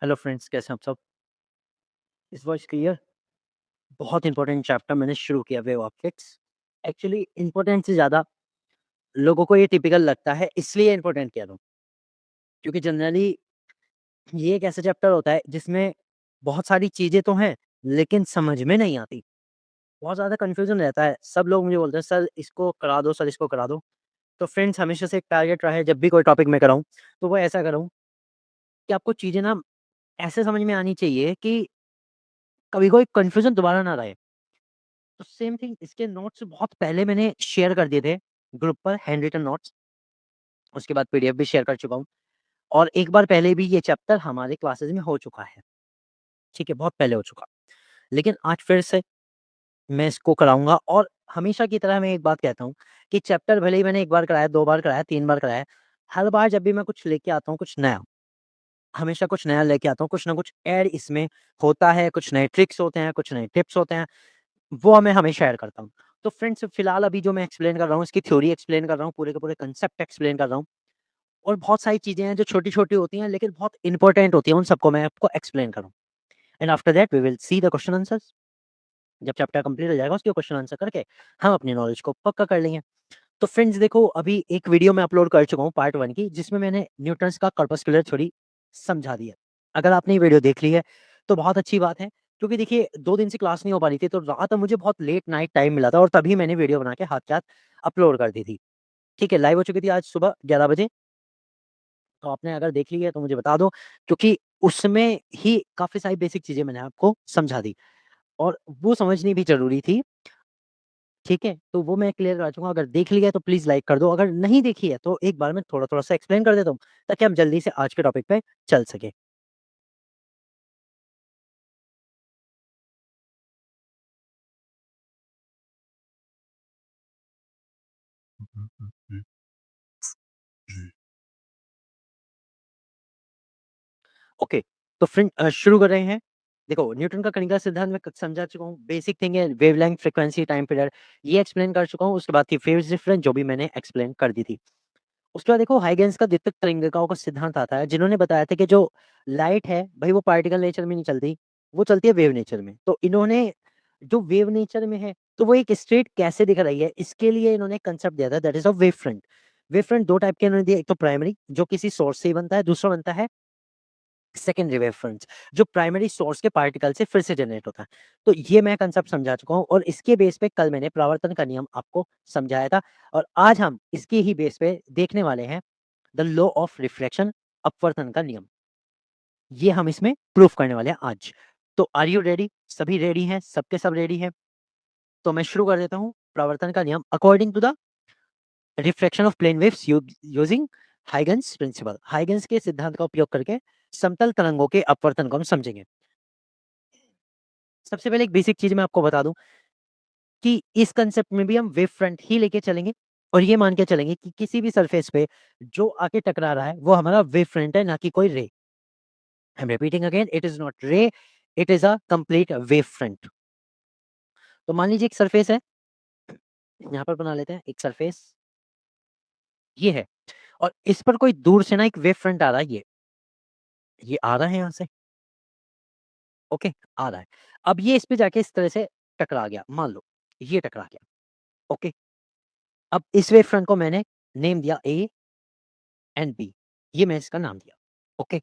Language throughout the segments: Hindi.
हेलो फ्रेंड्स, कैसे हैं आप सब? इस वॉइस क्लियर? बहुत इंपॉर्टेंट चैप्टर मैंने शुरू किया वेव ऑप्टिक्स। एक्चुअली इंपॉर्टेंट से ज़्यादा लोगों को ये टिपिकल लगता है, इसलिए इंपॉर्टेंट कह रहा हूँ। क्योंकि जनरली ये एक ऐसा चैप्टर होता है जिसमें बहुत सारी चीज़ें तो हैं, लेकिन समझ में नहीं आती। बहुत ज़्यादा कन्फ्यूज़न रहता है। सब लोग मुझे बोलते हैं, "सर इसको करा दो, सर इसको करा दो।" तो फ्रेंड्स हमेशा से एक टारगेट रहा है जब भी कोई टॉपिक मैं कराऊँ, तो वो ऐसा कराऊँ कि आपको चीज़ें ना ऐसे समझ में आनी चाहिए कि कभी कोई कन्फ्यूज़न दोबारा ना रहे। तो सेम थिंग इसके नोट्स बहुत पहले मैंने शेयर कर दिए थे ग्रुप पर हैंड रिटन नोट्स। उसके बाद पीडीएफ भी शेयर कर चुका हूँ और एक बार पहले भी ये चैप्टर हमारे क्लासेस में हो चुका है। ठीक है, बहुत पहले हो चुका। लेकिन आज फिर से मैं इसको कराऊँगा और हमेशा की तरह मैं एक बात कहता हूँ कि चैप्टर भले ही मैंने 1 बार कराया, 2 बार कराया, 3 बार कराया, हर बार जब भी मैं कुछ लेके आता हूँ कुछ नया, हमेशा कुछ नया लेके आता हूँ, कुछ ना कुछ ऐड इसमें होता है, कुछ नए ट्रिक्स होते हैं, कुछ नए टिप्स होते हैं। वो मैं हमेशा ऐड करता हूँ। तो फ्रेंड्स फिलहाल अभी जो मैं एक्सप्लेन कर रहा हूँ, इसकी थ्योरी एक्सप्लेन कर रहा हूँ, पूरे के पूरे कांसेप्ट एक्सप्लेन कर रहा हूँ और बहुत सारी चीज़ें हैं जो छोटी-छोटी होती हैं लेकिन बहुत इम्पोर्टेंट होती हैं, उन सबको मैं आपको एक्सप्लेन कर रहा हूँ। And after that we will see the question answers. जब चैप्टर कंप्लीट हो जाएगा उसके क्वेश्चन आंसर करके हम अपनी नॉलेज को पक्का कर लेंगे। तो फ्रेंड्स देखो अभी एक वीडियो मैं अपलोड कर चुका हूँ पार्ट 1 की जिसमें मैंने न्यूटन्स का कॉर्पस्कुलर थ्योरी समझा दी है। अगर आपने ये वीडियो देख ली है तो बहुत अच्छी बात है क्योंकि देखिए 2 दिन से क्लास नहीं हो पा रही थी तो रात में मुझे बहुत लेट नाइट टाइम मिला था और तभी मैंने वीडियो बना के हाथ के हाथ अपलोड कर दी थी। ठीक है, लाइव हो चुकी थी आज सुबह 11 बजे। तो आपने अगर देख ली है तो मुझे बता दो क्योंकि उसमें ही काफ़ी सारी बेसिक चीज़ें मैंने आपको समझा दी और वो समझनी भी ज़रूरी थी। ठीक है? तो वो मैं क्लियर करा चुका हूँ, अगर देख लिया है तो प्लीज़ लाइक कर दो, अगर नहीं देखी है तो एक बार मैं थोड़ा-थोड़ा सा एक्सप्लेन कर देता हूँ, ताकि हम जल्दी से आज के टॉपिक पे चल सकें। हुँ, हुँ, हुँ, हुँ। ओके, तो फ्रेंड शुरू कर रहे हैं। देखो न्यूटन का कणिका सिद्धांत मैं क समझा चुका हूँ, बेसिक थिंग है वेवलेंथ, फ्रीक्वेंसी, टाइम पीरियड ये एक्सप्लेन कर चुका हूँ, उसके बाद थी फेज़ डिफरेंस जो भी मैंने एक्सप्लेन कर दी थी। उसके बाद देखो हाइजेंस का द्वितीयक तरंगिकाओं का सिद्धांत आता है, जिन्होंने बताया था कि जो लाइट है, भई वो पार्टिकल नेचर में नहीं चलती, वो चलती है वेव नेचर में। तो इन्होंने जो वेव नेचर में है, तो वो एक स्ट्रेट कैसे दिख रही है, इसके लिए इन्होंने कंसेप्ट दिया था that is a wave front. Wave front 2 type के इन्होंने दिए, एक तो प्राइमरी जो किसी सोर्स से ही बनता है, दूसरा बनता है सेकेंडरी वेव फ्रंट्स जो प्राइमरी सोर्स के पार्टिकल से फिर से जनरेट होता है। तो ये मैं कंसेप्ट समझा चुका हूँ और इसके बेस पे कल मैंने परावर्तन का नियम आपको समझाया था और आज हम इसके ही बेस पे देखने वाले हैं द लॉ ऑफ रिफ्रैक्शन अपवर्तन का नियम। ये हम इसमें प्रूफ करने वाले हैं आज। तो आर यू रेडी? सभी रेडी हैं? सबके सब रेडी हैं? तो मैं शुरू कर देता हूँ। परावर्तन का नियम according to the refraction of plane waves using Huygens principle. Huygens के सिद्धांत का उपयोग करके समतल तरंगों के अपवर्तन को हम समझेंगे। सबसे पहले एक बेसिक चीज़ मैं आपको बता दूँ कि इस कांसेप्ट में भी हम वेव फ्रंट ही लेके चलेंगे और ये मान के चलेंगे कि किसी भी सरफेस पे जो आके टकरा रहा है, वो हमारा वेव फ्रंट है, ना कि कोई ray. I am repeating again, it is not ray, it is a complete wave front. तो मान लीजिए एक सरफेस है, यहाँ पर बना लेते हैं एक सरफेस, ये है और इस पर कोई दूर से ना एक वेव फ्रंट आ रहा है ये आ रहा है यहाँ से, ओके, आ रहा है। अब ये इस पे जाके इस तरह से टकरा गया, मान लो ये टकरा गया, ओके। अब इस वेव फ्रंट को मैंने नेम दिया ए एंड बी, ये मैं इसका नाम दिया, ओके।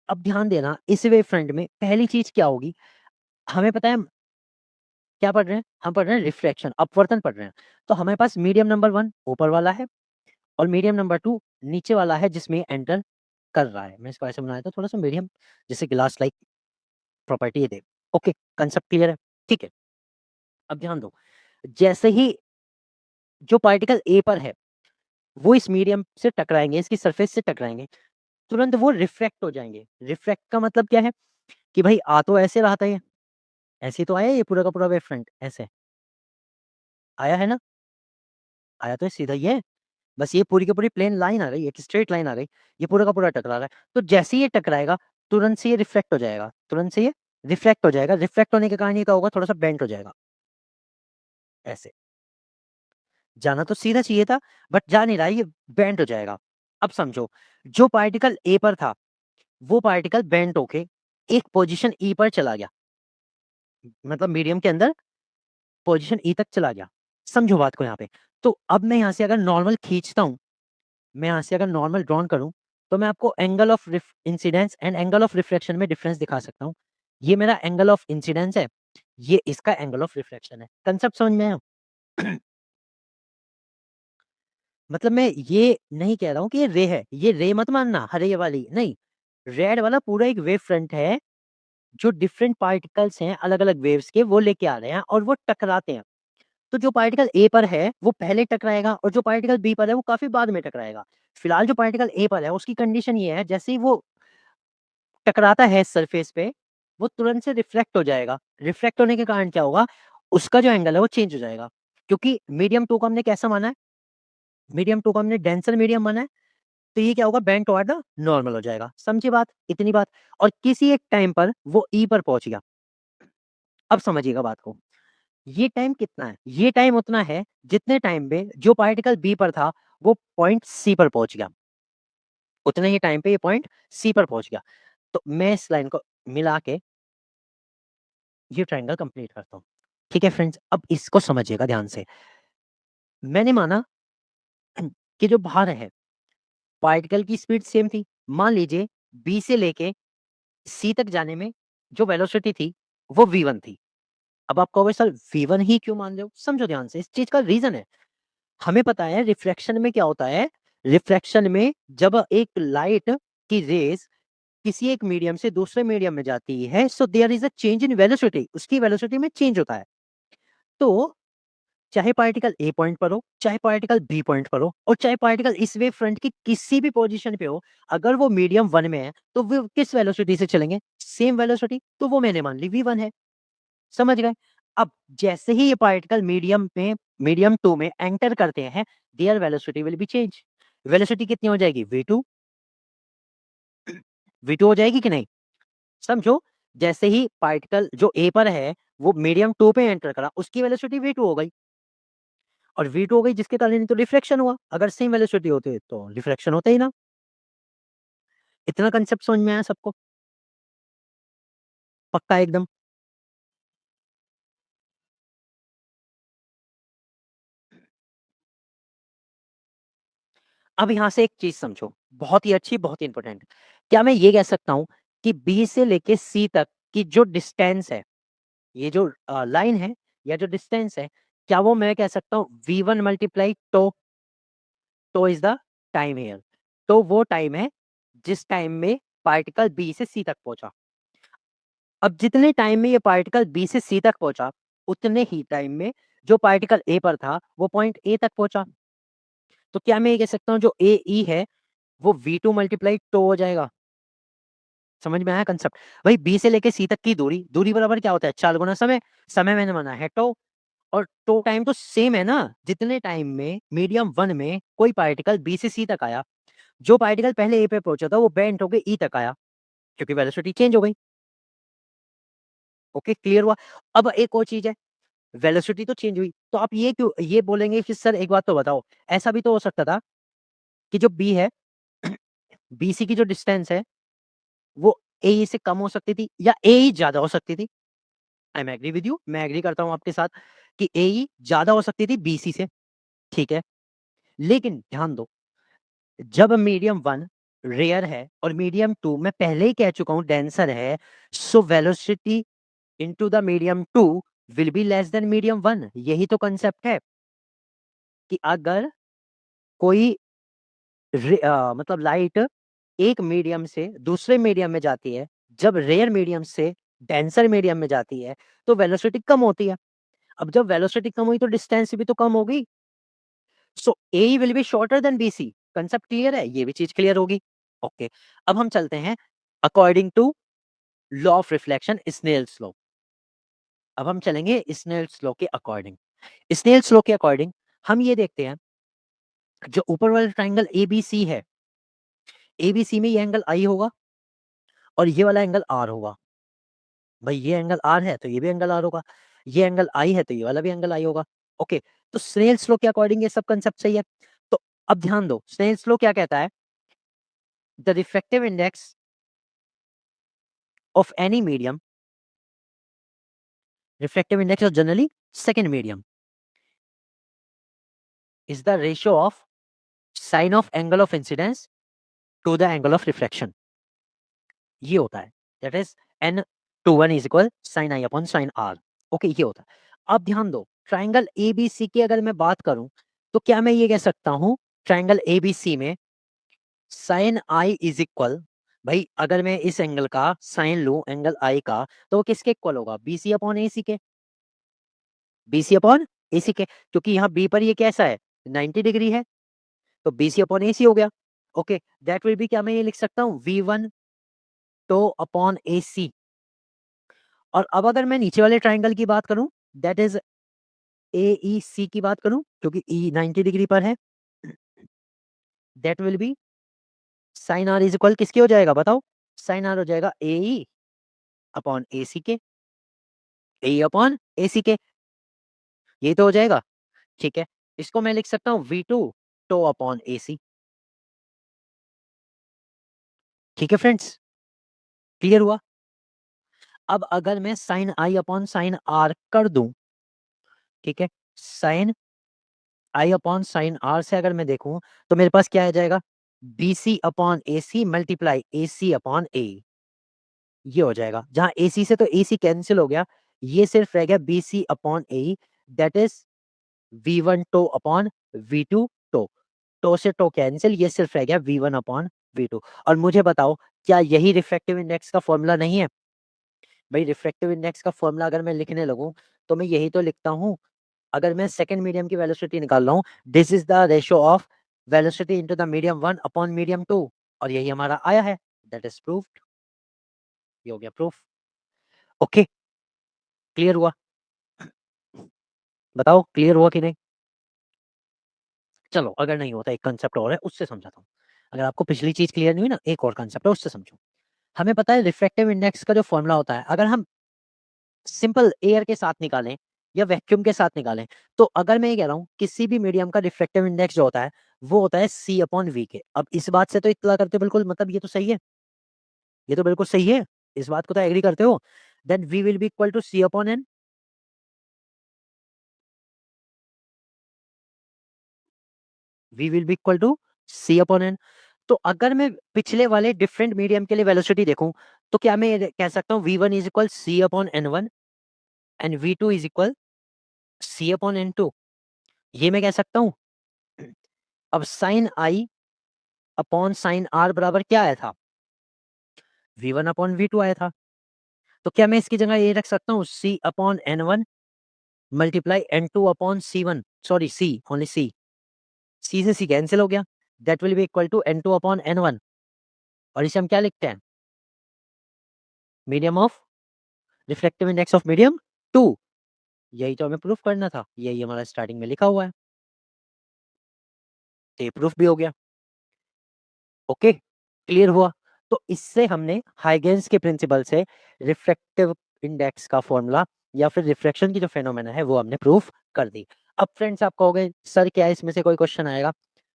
अब ध्यान देना इस वेव फ्रंट में पहली चीज़ क्या होगी, हमें पता है हम क्या पढ़ रहे हैं? हम पढ़ रहे हैं रिफ्रैक्शन, अपवर्तन पढ़ रहे हैं। तो हमारे पास मीडियम नंबर 1 ऊपर वाला है और मीडियम नंबर 2 नीचे वाला है जिसमें एंटर कर रहा है। मैं इसको ऐसे बनाया था थोड़ा-सा मीडियम जैसे ग्लास लाइक प्रॉपर्टी ये दे। ओके, कांसेप्ट क्लियर है? ठीक है। अब ध्यान दो, जैसे ही जो पार्टिकल ए पर है, वो इस मीडियम से टकराएँगे, इसकी सरफेस से टकराएँगे, तुरंत वो रिफ्रैक्ट हो जाएँगे। रिफ्रैक्ट का मतलब क्या है कि भई आ तो ऐसे रहा था ये, ऐसे ही तो आया ये पूरा का पूरा वेव फ्रंट, ऐसे। आया है ना? आया तो सीधा ही है। बस ये पूरी की पूरी प्लेन लाइन आ गई, एक स्ट्रेट लाइन आ गई, ये पूरा का पूरा टकरा रहा है। तो जैसे ही ये टकराएगा, तुरंत से ये रिफ्लेक्ट हो जाएगा, तुरंत से ये रिफ्लेक्ट हो जाएगा। रिफ्लेक्ट होने के कारण ये क्या होगा, थोड़ा-सा बेंट हो जाएगा, ऐसे। जाना तो सीधा चाहिए था, बट जा नहीं रहा है, ये बेंट हो जाएगा। अब समझो, जो पार्टिकल ए पर था, वो पार्टिकल बेंट होके एक पोजीशन ई पर चला गया, मतलब मीडियम के अंदर पोजीशन ई तक चला गया। समझो बात को यहाँ पे। तो अब मैं यहाँ से अगर नॉर्मल खींचता हूँ, मैं यहाँ से अगर नॉर्मल ड्रॉन करूँ, तो मैं आपको angle of incidence and angle of reflection में डिफरेंस दिखा सकता हूँ। ये मेरा एंगल ऑफ इंसिडेंस है, ये इसका एंगल ऑफ रिफ्लेक्शन है। कंसेप्ट समझ में आया? मतलब मैं ये नहीं कह रहा हूँ कि ये रे है, ये रे मत मानना, हरे ये वाली नहीं। रेड वाला पूरा एक वेव फ्रंट है, जो डिफरेंट पार्टिकल्स हैं अलग-अलग वेव्स के, वो लेके आ रहे हैं और वो टकराते हैं। तो जो पार्टिकल ए पर है वो पहले टकराएगा और जो पार्टिकल बी पर है वो काफ़ी बाद में टकराएगा। फिलहाल जो पार्टिकल ए पर है उसकी कंडीशन ये है, जैसे ही वो टकराता है सरफेस पे, वो तुरंत से रिफ्लेक्ट हो जाएगा। रिफ्लेक्ट होने के कारण क्या होगा, उसका जो एंगल है वो चेंज हो जाएगा। क्योंकि मीडियम 2 को हमने कैसा माना है? मीडियम 2 को हमने डेंसर मीडियम माना है, तो ये क्या होगा, बेंड टुवर्ड द नॉर्मल हो जाएगा। समझी बात? इतनी बात। और किसी एक टाइम पर वो ई पर पहुँच गया। अब समझिएगा बात को। ये टाइम कितना है? ये टाइम उतना है जितने टाइम पे जो पार्टिकल बी पर था वो पॉइंट सी पर पहुँच गया। उतने ही टाइम पे ये पॉइंट सी पर पहुँच गया। तो मैं इस लाइन को मिला के ये ट्रायंगल कंप्लीट करता हूँ। ठीक है फ्रेंड्स, अब इसको समझिएगा ध्यान से। मैंने माना कि जो बाहर है, पार्टिकल की स्पीड सेम थी। मान लीजिए बी से लेके सी तक जाने में जो वेलोसिटी थी वो v1 थी। अब आप कहोगे सर v1 ही क्यों मान रहे हो? समझो ध्यान से, इस चीज़ का रीज़न है। हमें पता है रिफ्रैक्शन में क्या होता है, रिफ्रैक्शन में जब एक लाइट की रेज़ किसी एक मीडियम से दूसरे मीडियम में जाती है, so there is a change in velocity, उसकी वेलोसिटी में चेंज होता है। तो चाहे पार्टिकल ए पॉइंट पर हो, चाहे पार्टिकल बी पॉइंट पर हो और चाहे पार्टिकल इस वेव फ्रंट की किसी भी पोजीशन पे हो, अगर वो मीडियम 1 में है, तो वो किस वेलोसिटी से चलेंगे? सेम वेलोसिटी, तो वो मैंने मान ली v1 है। समझ गए? अब जैसे ही ये पार्टिकल मीडियम 2 में एंटर करते हैं, there velocity will be change. Velocity कितनी हो जाएगी? v2। v2 हो जाएगी कि नहीं? समझो, जैसे ही पार्टिकल जो ए पर है, वो मीडियम 2 पे एंटर करा, उसकी वेलोसिटी v2 हो गई। और v2 हो गई जिसके कारण ही तो रिफ्लेक्शन हुआ। अगर सेम वेलोसिटी होती तो रिफ्लेक्शन होता ही ना। इतना कांसेप्ट समझ में आया सबको? पक्का एकदम? अब यहाँ से एक चीज़ समझो, बहुत ही अच्छी, बहुत ही इंपॉर्टेंट। क्या मैं ये कह सकता हूँ कि बी से लेके सी तक की जो डिस्टेंस है, ये जो लाइन है या जो डिस्टेंस है, क्या वो मैं कह सकता हूँ v1 multiply T is the time here. तो वो टाइम है जिस टाइम में पार्टिकल बी से सी तक पहुँचा। अब जितने टाइम में ये पार्टिकल बी से सी तक पहुंचा, उतने ही टाइम में जो पार्टिकल ए पर था वो पॉइंट ए तक पहुंचा। तो क्या मैं ये कह सकता हूँ जो ए ई है वो v2 मल्टीप्लाई टो हो जाएगा? समझ में आया कंसेप्ट? भाई बी से लेके सी तक की दूरी, दूरी बराबर क्या होता है? 4 गुना समय। समय मैंने माना है टो, और टो टाइम तो सेम है ना। जितने टाइम में मीडियम 1 में कोई पार्टिकल बी से सी तक आया, जो पार्टिकल पहले ए पे पहुंचा था वो बेंट होके ई तक आया, क्योंकि वेलोसिटी चेंज हो गई। ओके, क्लियर हुआ? अब एक और चीज है, वेलोसिटी तो चेंज हुई, तो आप ये क्यों ये बोलेंगे कि सर एक बात तो बताओ, ऐसा भी तो हो सकता था कि जो बी है, बीसी की जो डिस्टेंस है वो ए से कम हो सकती थी या ए ज्यादा हो सकती थी। I am agree with you, मैं एग्री करता हूं आपके साथ कि ए ज्यादा हो सकती थी बीसी से। ठीक है, लेकिन ध्यान दो, जब मीडियम 1 रेयर है और मीडियम 2 मैं पहले ही कह चुका हूं डेंसर है, so velocity into the medium 2 will be less than medium 1। यही तो कंसेप्ट है कि अगर कोई मतलब लाइट एक मीडियम से दूसरे मीडियम में जाती है, जब रेयर मीडियम से डेंसर मीडियम में जाती है, तो वेलोसिटी कम होती है। अब जब वेलोसिटी कम हुई तो डिस्टेंस भी तो कम होगी। So A will be shorter than BC. Concept clear है? ये भी चीज क्लियर होगी। ओके, अब हम चलते हैं according to law of reflection, Snell's law. अब हम चलेंगे स्नेल्स लॉ के अकॉर्डिंग। स्नेल्स लॉ के अकॉर्डिंग हम ये देखते हैं, जो ऊपर वाला ट्राइंगल एबीसी है, एबीसी में ये एंगल आई होगा और ये वाला एंगल आर होगा। भाई ये एंगल आर है तो ये भी एंगल आर होगा, ये एंगल आई है तो ये वाला भी एंगल आई होगा। ओके, तो स्नेल्स लॉ के अकॉर्डिंग ये सब कंसेप्ट सही है। तो अब ध्यान दो, स्नेल्स लॉ क्या कहता है, the refractive index of any medium, refractive index of generally second medium is the ratio of sine of angle of incidence to the angle of refraction. ये होता है, that is n to 1 is equal sin I upon sin R. Okay, ये होता है। अब ध्यान दो, ट्राइंगल एबीसी की अगर मैं बात करूं तो क्या मैं ये कह सकता हूं ट्राइंगल एबीसी में साइन आई इज इक्वल, भाई अगर मैं इस एंगल का साइन लूं एंगल आई का, तो वो किसके इक्वल होगा? बीसी अपॉन एसी के, बीसी अपॉन एसी के, क्योंकि यहाँ बी पर ये कैसा है 90 डिग्री है, तो बीसी अपॉन एसी हो गया। ओके, दैट विल बी, क्या मैं ये लिख सकता हूँ V one T upon AC. और अब अगर मैं नीचे वाले ट्राइंगल की बात करूं, दैट इज ए ई सी की बात करूं, क्योंकि ई 90 डिग्री पर है, that will be sine R is equal किसके हो जाएगा बताओ? साइन आर हो जाएगा ए ई अपॉन ए सी के, ए ई अपॉन ए सी के, ये तो हो जाएगा। ठीक है, इसको मैं लिख सकता हूँ V two T upon A C. ठीक है फ्रेंड्स, क्लियर हुआ? अब अगर मैं sine I upon sine R कर दूं, ठीक है, sine I upon sine R से अगर मैं देखूं तो मेरे पास क्या आ जाएगा? B C upon A C multiply A C upon ए, ये हो जाएगा। जहां ए सी से तो ए सी कैंसिल हो गया, ये सिर्फ रह गया B C upon A, that is V one T upon V two T से टो कैंसिल, ये सिर्फ रह गया V one upon V two. और मुझे बताओ, क्या यही रिफ्रैक्टिव इंडेक्स का फॉर्मूला नहीं है? भाई रिफ्रैक्टिव इंडेक्स का फॉर्मूला अगर मैं लिखने लगूं तो मैं यही तो लिखता हूं। अगर मैं सेकंड मीडियम की वेलोसिटी निकाल रहा हूं, this is the ratio of velocity into the medium 1 upon medium 2, और यही हमारा आया है, दैट इज प्रूव्ड। ये हो गया प्रूफ। ओके, क्लियर हुआ? बताओ क्लियर हुआ कि नहीं? चलो, अगर नहीं होता एक कंसेप्ट और है, उससे समझाता हूँ। अगर आपको पिछली चीज क्लियर नहीं हुई ना, एक और कंसेप्ट है, उससे समझो। हमें पता है रिफ्रैक्टिव इंडेक्स का जो फॉर्मूला होता है, अगर हम सिंपल एयर के साथ निकालें या वैक्यूम के साथ निकालें, तो अगर मैं ये कह रहा हूँ किसी भी मीडियम का रिफ्रैक्टिव इंडेक्स जो होता है वो होता है सी अपॉन वी के। अब इस बात से तो इत्तला करते हो बिल्कुल, मतलब ये तो सही है, ये तो बिल्कुल सही है, इस बात को तो एग्री करते हो? Then we will be equal to C upon N, V will be equal to C upon N. तो अगर मैं पिछले वाले डिफरेंट मीडियम के लिए वेलोसिटी देखूं, तो क्या मैं ये कह सकता हूँ V one is equal C upon N one and V two is equal C upon N two, ये मैं कह सकता हूँ। अब sine I upon sine R बराबर क्या आया था? V one upon V two आया था। तो क्या मैं इसकी जगह ये रख सकता हूँ c upon N one multiply n two upon c one, sorry c only c से सी कैंसिल हो गया, that will be equal to n two upon N one. और इसे हम क्या लिखते हैं? Medium of reflective index of medium two. यही तो हमें प्रूफ करना था, यही हमारा स्टार्टिंग में लिखा हुआ है, तो ये प्रूफ भी हो गया। ओके, क्लियर हुआ? तो इससे हमने हाइगेंस के प्रिंसिपल से रिफ्रैक्टिव इंडेक्स का फॉर्मूला या फिर रिफ्रैक्शन की जो फेनोमेना है वो हमने प्रूफ कर दी। अब फ्रेंड्स आप कहोगे सर क्या इसमें से कोई क्वेश्चन आएगा?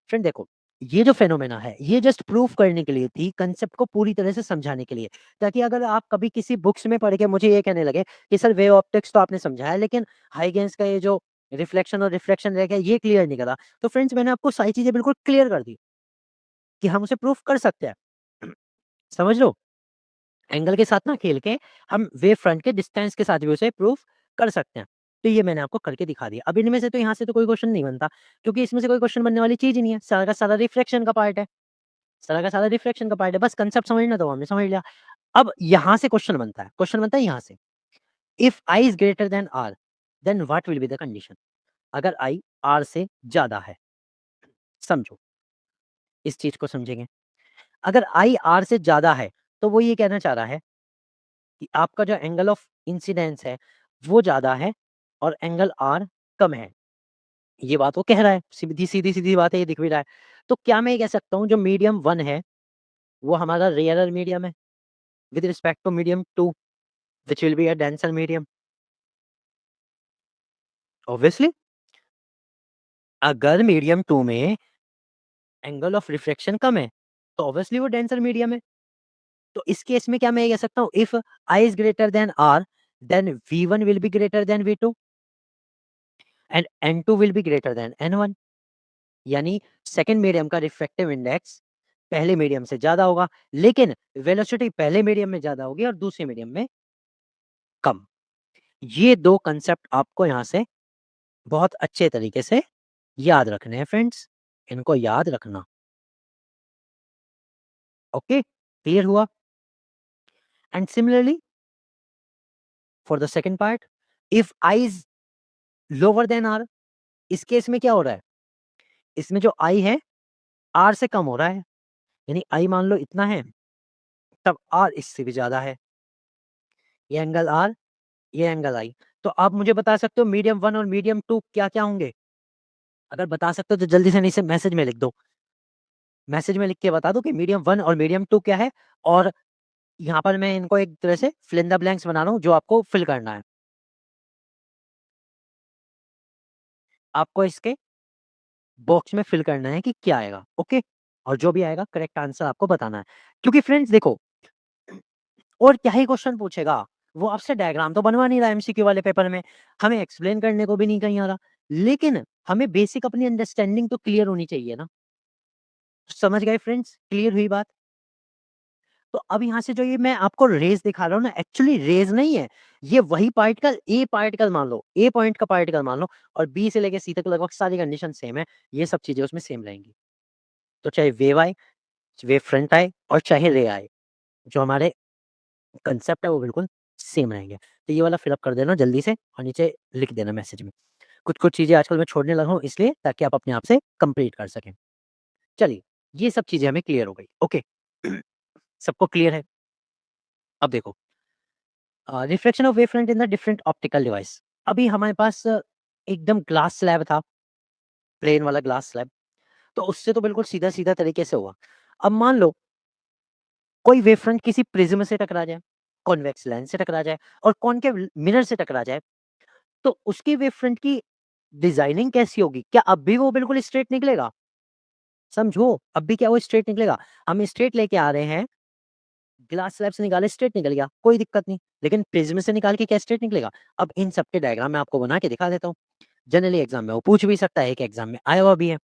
फ्रेंड देखो, ये जो फेनोमेना है ये जस्ट प्रूफ करने के लिए थी, कंसेप्ट को पूरी तरह से समझाने के लिए, ताकि अगर आप कभी किसी बुक्स में पढ़ के मुझे ये कहने लगे कि सर वेव ऑप्टिक्स तो आपने समझाया लेकिन हाइगेंस का ये जो रिफ्लेक्शन और रिफ्रैक्शन रह गया ये क्लियर नहीं करा, तो फ्रेंड्स मैंने आपको सारी चीजें बिल्कुल क्लियर कर दी कि हम उसे प्रूफ कर सकते हैं। समझ लो, एंगल के साथ ना खेल के हम वेव फ्रंट के डिस्टेंस के साथ भी उसे प्रूफ कर सकते हैं। तो ये मैंने आपको करके दिखा दिया। अब इनमें से तो यहाँ से तो कोई क्वेश्चन नहीं बनता, क्योंकि इसमें से कोई क्वेश्चन बनने वाली चीज ही नहीं है, सारा का सारा रिफ्लेक्शन का पार्ट है, सारा का सारा रिफ्लेक्शन का पार्ट है, बस कंसेप्ट समझना तो हमने समझ लिया। अब यहाँ से क्वेश्चन बनता है, क्वेश्चन बनता है यहाँ से, if I is greater than R then what will be the condition? अगर आई आर से ज्यादा है, समझो इस चीज को समझेंगे। अगर आई आर से ज्यादा है तो वो ये कहना चाह रहा है कि आपका जो एंगल ऑफ इंसिडेंस है वो ज्यादा है और एंगल आर कम है। ये बात वो कह रहा है, सीधी सीधी सीधी बात है, ये दिख भी रहा है। तो क्या मैं ये कह सकता हूँ जो मीडियम वन है वो हमारा रेयरर मीडियम है with respect to medium two which will be a denser medium? Obviously, अगर मीडियम टू में एंगल ऑफ रिफ्रैक्शन कम है तो ऑब्वियसली वो डेंसर मीडियम है। तो इस केस में क्या मैं ये कह सकता हूँ, if I is greater than R then V1 will be greater than V2 and N2 will be greater than N1। यानी सेकंड मीडियम का रिफ्रैक्टिव इंडेक्स पहले मीडियम से ज्यादा होगा, लेकिन वेलोसिटी पहले मीडियम में ज्यादा होगी और दूसरे मीडियम में कम। ये दो कंसेप्ट आपको यहां से बहुत अच्छे तरीके से याद रखने हैं फ्रेंड्स, इनको याद रखना। ओके, क्लियर हुआ? And similarly for the second part, if I is lower than R, इस केस में क्या हो रहा है, इसमें जो आई है आर से कम हो रहा है, यानी आई मान लो इतना है, तब आर इससे भी ज्यादा है। ये एंगल आर, ये एंगल आई। तो आप मुझे बता सकते हो मीडियम 1 और मीडियम 2 क्या क्या होंगे? अगर बता सकते हो तो जल्दी से नीचे मैसेज में लिख दो, मैसेज में लिख के बता दो कि मीडियम 1 और मीडियम 2 क्या है। और यहाँ पर मैं इनको एक तरह से फिल इन द ब्लैंक्स बना रहा हूँ जो आपको फिल करना है। आपको इसके बॉक्स में फिल करना है कि क्या आएगा, ओके? और जो भी आएगा करेक्ट आंसर आपको बताना है। क्योंकि फ्रेंड्स देखो, और क्या ही क्वेश्चन पूछेगा, वो आपसे डायग्राम तो बनवा नहीं रहा एमसीक्यू वाले पेपर में, हमें एक्सप्लेन करने को भी नहीं कहीं आ रहा, लेकिन हमें बेसिक अपनी अंडरस्टैंडिंग तो क्लियर होनी चाहिए ना। समझ गए फ्रेंड्स? क्लियर हुई बात? तो अब यहाँ से जो ये मैं आपको रेज़ दिखा रहा हूँ ना, एक्चुअली रेज़ नहीं है, ये वही पार्टिकल ए पार्टिकल मान लो, ए पॉइंट का पार्टिकल मान लो, और बी से लेके सी तक लगभग सारी कंडीशन सेम है, ये सब चीज़ें उसमें सेम रहेंगी। तो चाहे वेव आए, वेव फ्रंट आए और चाहे रे आए, जो हमारे कांसेप्ट है वो बिल्कुल सेम रहेंगे। तो ये वाला फिल अप कर देना जल्दी से और नीचे लिख देना मैसेज में। कुछ-कुछ चीज़ें आजकल मैं छोड़ने लगा हूँ इसलिए, ताकि आप अपने आप से कंप्लीट कर सकें। चलिए, ये सब चीज़ें हमें क्लियर हो गई, ओके। सबको क्लियर है? अब देखो, reflection of wave front in the different optical device. अभी हमारे पास एकदम ग्लास स्लैब था, प्लेन वाला ग्लास स्लैब, तो उससे तो बिल्कुल सीधा-सीधा तरीके से हुआ। अब मान लो कोई वेव फ्रंट किसी प्रिज़्म से टकरा जाए, कॉन्वेक्स लेंस से टकरा जाए और कॉनकेव मिरर से टकरा जाए, तो उसकी वेव फ्रंट की डिज़ाइनिंग कैसी होगी? क्या अब भी वो बिल्कुल स्ट्रेट निकलेगा? समझो, अब भी क्या वो स्ट्रेट निकलेगा? हम स्ट्रेट लेके आ रहे हैं, ग्लास स्लैब से निकाले स्ट्रेट निकल गया, कोई दिक्कत नहीं। लेकिन प्रिज़्म से निकाल के क्या स्ट्रेट निकलेगा? अब इन सब के डायग्राम मैं आपको बना के दिखा देता हूँ। जनरली एग्ज़ाम में वो पूछ भी सकता है, एक एग्ज़ाम में आया हुआ भी है।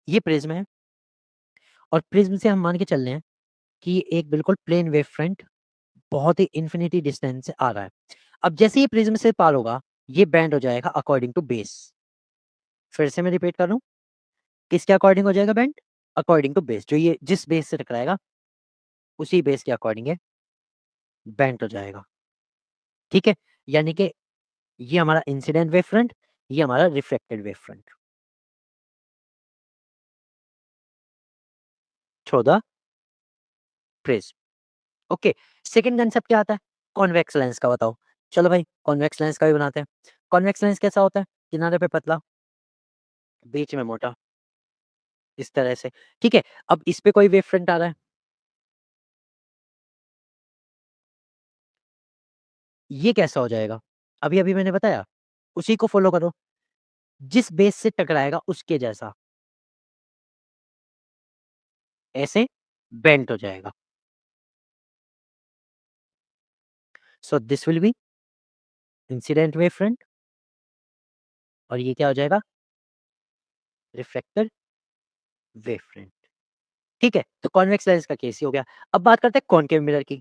ये प्रिज़्म है और प्रिज़्म से हम मान के चल रहे हैं कि ये एक बिल्कुल प्लेन वेव फ्रंट बहुत ही इन्फिनिटी डिस्टेंस से आ रहा है। अब जैसे ही प्रिज़्म से पार होगा, ये बेंड हो जाएगा अकॉर्डिंग टू बेस। फिर से मैं रिपीट कर रहा हूँ, किसके अकॉर्डिंग हो जाएगा बेंड? According to base. जो ये जिस बेस से टकराएगा, उसी बेस के अकॉर्डिंग ये बेंड हो जाएगा। ठीक है? यानी कि ये हमारा इंसिडेंट वेव फ्रंट, ये हमारा reflected wave front. Through the prism. Okay, second concept क्या आता है? कॉन्वेक्स लेंस का बताओ। चलो भाई, कॉन्वेक्स लेंस का भी बनाते हैं। कॉन्वेक्स लेंस कैसा होता है? किनारे पे पतला, बीच में मोटा, इस तरह से। ठीक है? अब इस पे कोई वेव फ्रंट आ रहा है, ये कैसा हो जाएगा? अभी-अभी मैंने बताया, उसी को फ़ॉलो करो। जिस बेस से टकराएगा उसके जैसा, ऐसे बेंट हो जाएगा। So this will be incident wave front और ये क्या हो जाएगा? Reflected wave front. ठीक है? तो कॉन्वेक्स लेंस का केस ही हो गया। अब बात करते हैं कॉनकेव मिरर की।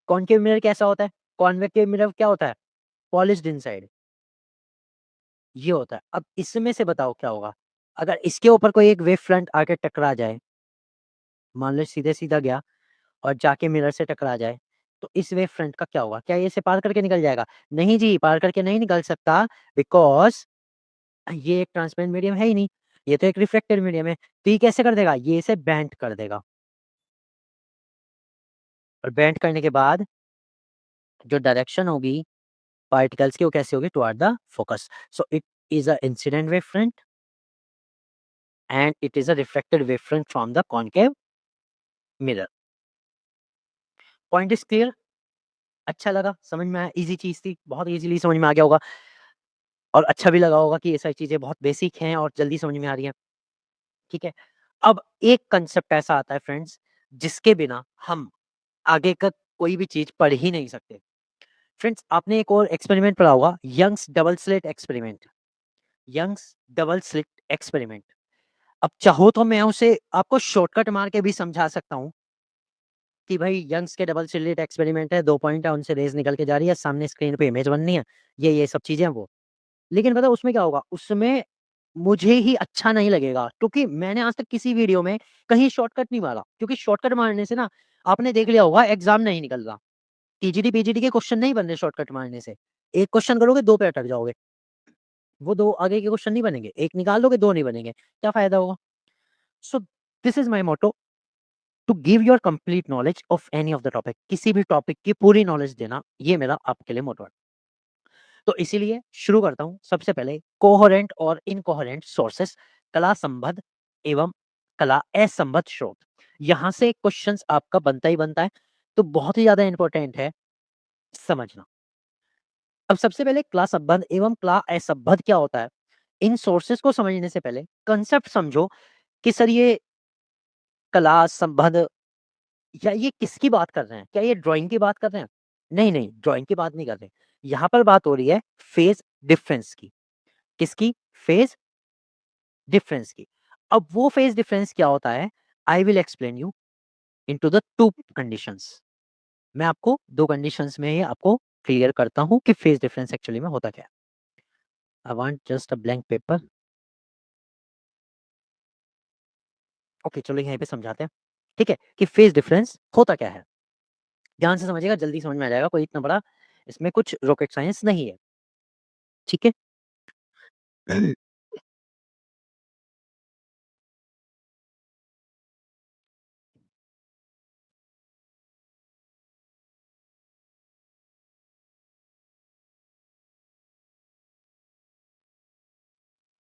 कॉनकेव मिरर कैसा होता है? कॉन्वेक्टिव मिरर क्या होता है? पॉलिश्ड इनसाइड, ये होता है। अब इसमें से बताओ क्या होगा? अगर इसके ऊपर कोई एक वेव फ्रंट आके टकरा जाए, मान लो सीधे-सीधा गया और जाके मिरर से टकरा जाए, तो इस वेव फ्रंट का क्या होगा? क्या ये इसे पार करके निकल जाएगा? नहीं जी, पार करके नहीं निकल सकता, बिकॉज़ ये एक ट्रांसपेरेंट मीडियम है ही नहीं, ये तो एक रिफ्लेक्टेड मीडियम है। तो ये कैसे कर देगा? ये इसे बेंट कर देगा और बेंट करने के बाद जो डायरेक्शन होगी पार्टिकल्स की, वो कैसी होगी? Toward the focus. So it is a incident wave front end it is a reflected wave front from the concave mirror. Point is clear? अच्छा लगा? समझ में आया? ईज़ी चीज़ थी, बहुत ईज़िली समझ में आ गया होगा और अच्छा भी लगा होगा कि ये सारी चीज़ें बहुत बेसिक हैं और जल्दी समझ में आ रही हैं। ठीक है? अब एक कांसेप्ट ऐसा आता है फ्रेंड्स, जिसके बिना हम आगे का कोई भी चीज़ पढ़ ही नहीं सकते। फ्रेंड्स, आपने एक और एक्सपेरिमेंट पढ़ा होगा, Young's double slit experiment. Young's double slit experiment. अब चाहो तो मैं उसे आपको शॉर्टकट मार के भी समझा सकता हूँ कि भाई यंग्स के डबल स्लिट एक्सपेरिमेंट है, 2 पॉइंट है, उनसे रेज़ निकल के जा रही है, सामने स्क्रीन पे इमेज बननी है, ये सब चीज़ें हैं वो। लेकिन पता है उसमें क्या होगा? उसमें मुझे ही अच्छा नहीं लगेगा, क्योंकि मैंने आज तक किसी वीडियो में कहीं शॉर्टकट नहीं मारा, क्योंकि शॉर्टकट मारने से ना आपने देख लिया होगा एग्ज़ाम नहीं निकल रहा। टीजीटी, पीजीटी के क्वेश्चन नहीं बन रहे शॉर्टकट मारने से। एक क्वेश्चन करोगे 2 पे अटक जाओगे। वो 2 आगे के क्वेश्चन नहीं बनेंगे। 1 निकाल दोगे 2 नहीं बनेंगे। क्या फ़ायदा होगा? So this is my motto to give your complete knowledge of any of the topic. किसी भी टॉपिक की पूरी नॉलेज देना, ये मेरा आपके लिए मोट्टो है। तो इसीलिए शुरू करता हूँ सबसे पहले कोहेरेंट और इनकोहेरेंट सोर्सेस, कला संबद्ध एवं कला असंबद्ध स्रोत। यहाँ से क्वेश्चंस आपका बनता ही बनता है, तो बहुत ही ज़्यादा इम्पोर्टेंट है समझना। अब सबसे पहले कला संबद्ध एवं कला असंबद्ध क्या होता है? इन सोर्सेस को समझने से पहले कांसेप्ट समझो कि सर ये कला संबद्ध या ये किसकी बात कर रहे हैं? क्या ये ड्राइंग की बात कर रहे हैं? नहीं, नहीं, ड्राइंग की बात नहीं कर रहे। यहाँ पर बात हो रही है फेज़ डिफरेंस की। किसकी? फेज़ डिफरेंस की। अब वो फेज़ डिफरेंस क्या होता है? I will explain you into the 2 conditions. मैं आपको 2 कंडीशंस में ही आपको क्लियर करता हूँ कि फेज़ डिफरेंस एक्चुअली में होता क्या है। I want just a blank paper. Okay, चलो यहीं पे समझाते हैं। ठीक है? कि फेज़ डिफरेंस होता क्या है? ध्यान से समझिएगा, जल्दी समझ में आ जाएगा, कोई इतना बड़ा इसमें कुछ रॉकेट साइंस नहीं है। ठीक है?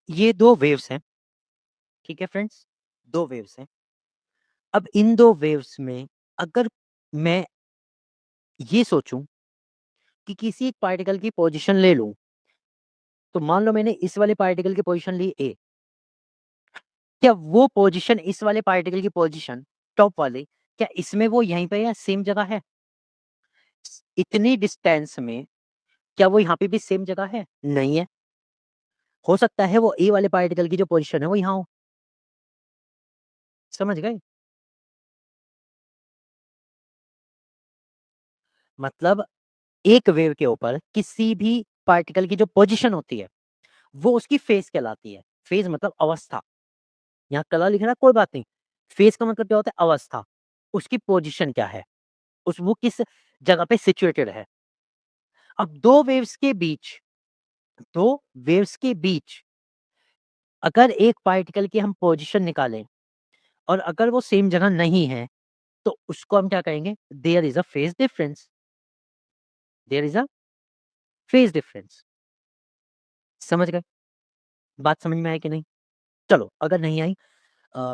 ये 2 वेव्स हैं। ठीक है फ्रेंड्स? 2 वेव्स हैं। अब इन 2 वेव्स में अगर मैं ये सोचूँ कि किसी एक पार्टिकल की पोज़ीशन ले लूँ, तो मान लो मैंने इस वाले पार्टिकल की पोज़ीशन ली ए, क्या वो पोज़ीशन इस वाले पार्टिकल की पोज़ीशन टॉप वाली, क्या इसमें वो यहीं पे है, सेम जगह है? इतनी डिस्टेंस में क्या वो यहाँ पे भी सेम जगह है? नहीं है। हो सकता है वो ए वाले पार्टिकल की जो पोज़ीशन है वो यहाँ हो। समझ गए? मतलब एक वेव के ऊपर किसी भी पार्टिकल की जो पोज़ीशन होती है, वो उसकी फ़ेज़ कहलाती है। फ़ेज़ मतलब अवस्था। यहाँ कला लिख रहा है कोई बात नहीं। फ़ेज़ का मतलब क्या होता है? अवस्था। उसकी पोज़ीशन क्या है? उस वो किस जगह पे सिचुएटेड है। अब 2 वेव्स के बीच अगर एक पार्टिकल की हम पोज़ीशन निकालें और अगर वो सेम जगह नहीं है, तो उसको हम क्या कहेंगे? There is a phase difference. There is a phase difference. समझ गए? बात समझ में आई कि नहीं? चलो, अगर नहीं आई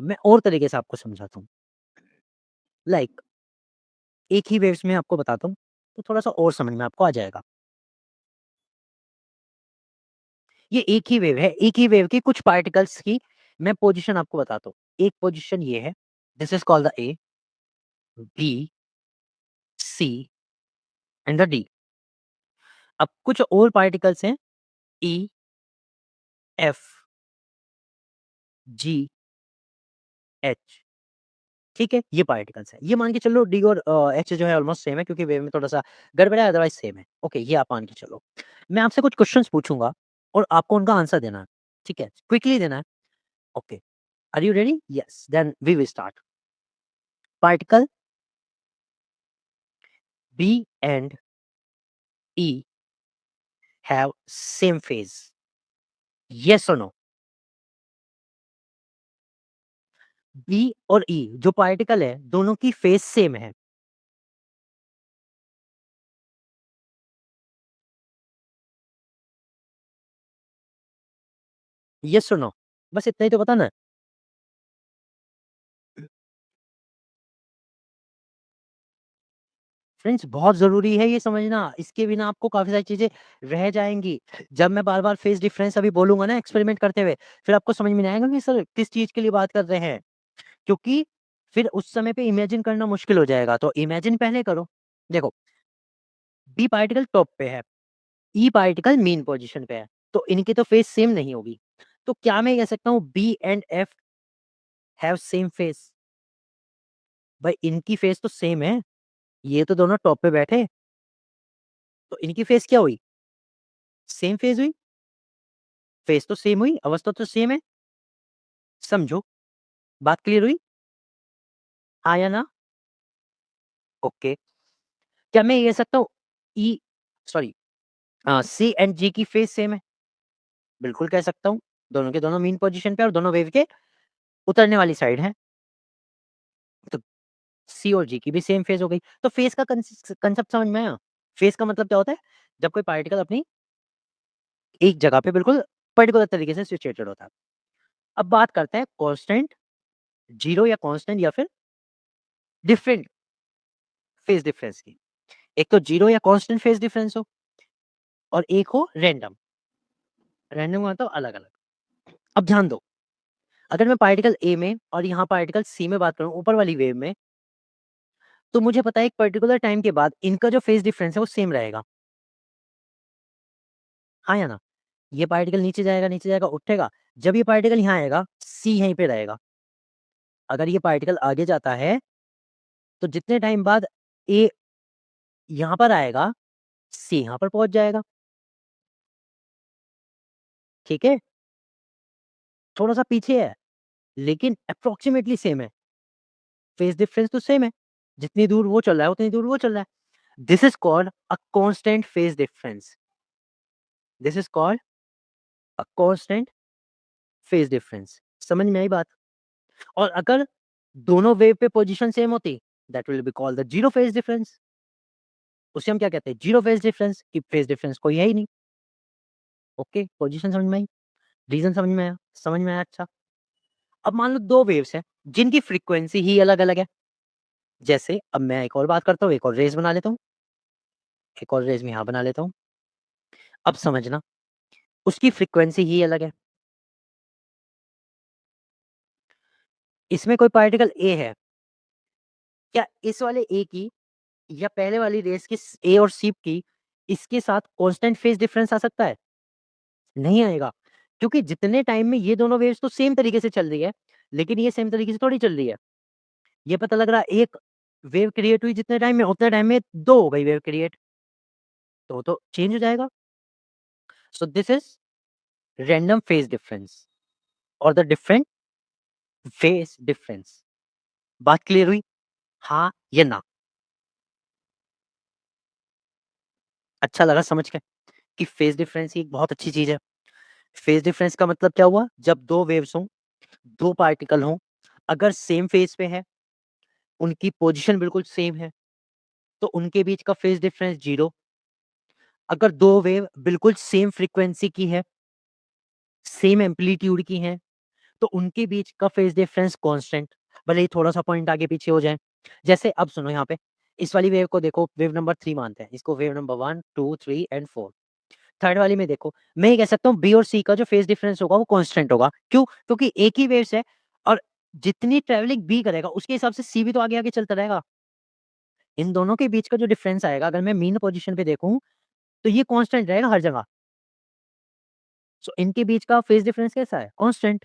मैं और तरीके से आपको समझाता हूँ। लाइक एक ही वेव्स में आपको बताता हूँ, तो थोड़ा-सा और समझ में आपको आ जाएगा। ये एक ही वेव है, एक ही वेव की कुछ पार्टिकल्स की मैं पोज़ीशन आपको बताता हूँ। एक पोज़ीशन ये है, this is called the A, B, C and the D. अब कुछ और पार्टिकल्स हैं ई, एफ, जी, एच। ठीक है? ये पार्टिकल्स हैं। ये मान के चलो डी और एच जो है ऑलमोस्ट सेम है, क्योंकि वेव में थोड़ा-सा गड़बड़ है, अदरवाइज़ सेम है। ओके, ये आप मान के चलो। मैं आपसे कुछ क्वेश्चन्स पूछूँगा और आपको उनका आंसर देना है। ठीक है? क्विकली देना है। Okay. Are you ready? Yes, then we will start. Particle B and E have same phase, yes और नो? बी और ई जो पार्टिकल है, दोनों की फेज सेम है। येस और नो? बस इतना ही तो बताना है। फ्रेंड्स, बहुत ज़रूरी है ये समझना, इसके बिना आपको काफ़ी सारी चीज़ें रह जाएँगी। जब मैं बार-बार फेज़ डिफरेंस अभी बोलूँगा ना एक्सपेरिमेंट करते हुए, फिर आपको समझ में नहीं आएगा कि सर किस चीज़ के लिए बात कर रहे हैं। क्योंकि फिर उस समय पे इमेजिन करना मुश्किल हो जाएगा, तो इमेजिन पहले करो। देखो, बी पार्टिकल टॉप पे है, ई पार्टिकल मीन पोजीशन पे है, तो इनकी तो फेस सेम नहीं होगी। तो क्या मैं कह सकता हूँ B and F have same phase? भाई इनकी फेस तो सेम है, ये तो दोनों टॉप पे बैठे, तो इनकी फेस क्या हुई? सेम फेस हुई, फेस तो सेम हुई, अवस्था तो सेम है। समझो, बात क्लियर हुई? हाँ या ना? ओके। क्या मैं ये कह सकता हूँ ई सॉरी सी एंड जी की फेस सेम है? बिल्कुल कह सकता हूँ, दोनों के दोनों मीन पोजीशन पे और दोनों वेव के उतरने वाली साइड हैं। तो सी और जी की भी सेम फेस हो गई। तो फेस का कंसेप्ट समझ में आया? फेस का मतलब क्या होता है? जब कोई पार्टिकल अपनी एक जगह पे बिल्कुल पर्टिकुलर तरीके से सिचुएटेड होता है। अब बात करते हैं कांस्टेंट, जीरो या कांस्टेंट या फिर डिफरेंट फेस डिफरेंस की। एक तो जीरो या कांस्टेंट फेस डिफरेंस हो और एक हो रैंडम। रैंडम का मतलब अलग-अलग। अब ध्यान दो, अगर मैं पार्टिकल ए में और यहाँ पार्टिकल सी में बात करूँ ऊपर वाली वेव में, तो मुझे पता है एक पर्टिकुलर टाइम के बाद इनका जो फेस डिफरेंस है वो सेम रहेगा। हाँ या ना? ये पार्टिकल नीचे जाएगा, उठेगा। जब ये पार्टिकल यहाँ आएगा, सी यहीं पे रहेगा। अगर ये पार्टिकल आगे जाता है, तो जितने टाइम बाद ए यहाँ पर आएगा, सी यहाँ पर पहुँच जाएगा। ठीक है? थोड़ा-सा पीछे है, लेकिन अप्रॉक्सिमेटली सेम है। फेस डिफरेंस तो सेम है। जितनी दूर वो चल रहा है, उतनी दूर वो चल रहा है। This is called a constant phase difference. This is called a constant phase difference. समझ में आई बात? और अगर दोनों वेव पे पोजीशन सेम होती, that will be called the zero phase difference. उसे हम क्या कहते हैं? जीरो फेस डिफरेंस कि फेस डिफरेंस कोई है ही नहीं। ओके, पोजीशन समझ में आई? रीज़न समझ में आया? समझ में आया अच्छा। अब मान लो 2 वेव्स हैं, जिनकी फ्रीक्वेंसी ही अलग-अलग है। जैसे अब मैं एक और बात करता हूँ, एक और रेज़ बना लेता हूँ, एक और रेज़ मैं यहाँ बना लेता हूँ। अब समझना, उसकी फ्रीक्वेंसी ही अलग है। इसमें कोई पार्टिकल ए है, क्या इस वाले ए की या पहले वाली रेज़ की स ए और सी की इसके साथ कांस्टेंट फेज़ डिफरेंस आ सकता है? नहीं आएगा, क्योंकि जितने टाइम में ये दोनों वेव्स तो सेम तरीके से चल रही है, लेकिन ये सेम तरीके से थोड़ी चल रही है। ये पता लग रहा है एक वेव क्रिएट हुई जितने टाइम में, उतने टाइम में 2 हो गई वेव क्रिएट, तो वो तो चेंज हो जाएगा। सो this is random phase difference और द डिफरेंट फेज़ डिफरेंस। बात क्लियर हुई? हाँ या ना? अच्छा लगा समझ के कि फेज़ डिफरेंस ही एक बहुत अच्छी चीज़ है। फेज़ डिफरेंस का मतलब क्या हुआ? जब 2 वेव्स हों, 2 पार्टिकल हों, अगर सेम फेज़ पे है, उनकी पोज़ीशन बिल्कुल सेम है, तो उनके बीच का फेज़ डिफरेंस 0। अगर 2 वेव बिल्कुल सेम फ्रीक्वेंसी की है, सेम एम्पलीट्यूड की हैं, तो उनके बीच का फेज़ डिफरेंस कांस्टेंट, भले ही थोड़ा-सा पॉइंट आगे-पीछे हो जाए। जैसे अब सुनो यहाँ पे, इस वाली वेव को देखो, वेव नंबर 3 मानते हैं। इसको वेव नंबर 1, 2, 3 एंड 4। थर्ड वाली में देखो, मैं ये कह सकता हूँ बी और सी का जो फेज़ डिफरेंस होगा वो कांस्टेंट होगा। क्यों? क्योंकि एक ही वेव्स है और जितनी ट्रैवलिंग बी करेगा उसके हिसाब से सी भी तो आगे-आगे चलता रहेगा। इन दोनों के बीच का जो डिफरेंस आएगा, अगर मैं मीन पोज़ीशन पे देखूँ, तो ये कांस्टेंट रहेगा हर जगह। सो इनके बीच का फेज़ डिफरेंस कैसा है? Constant.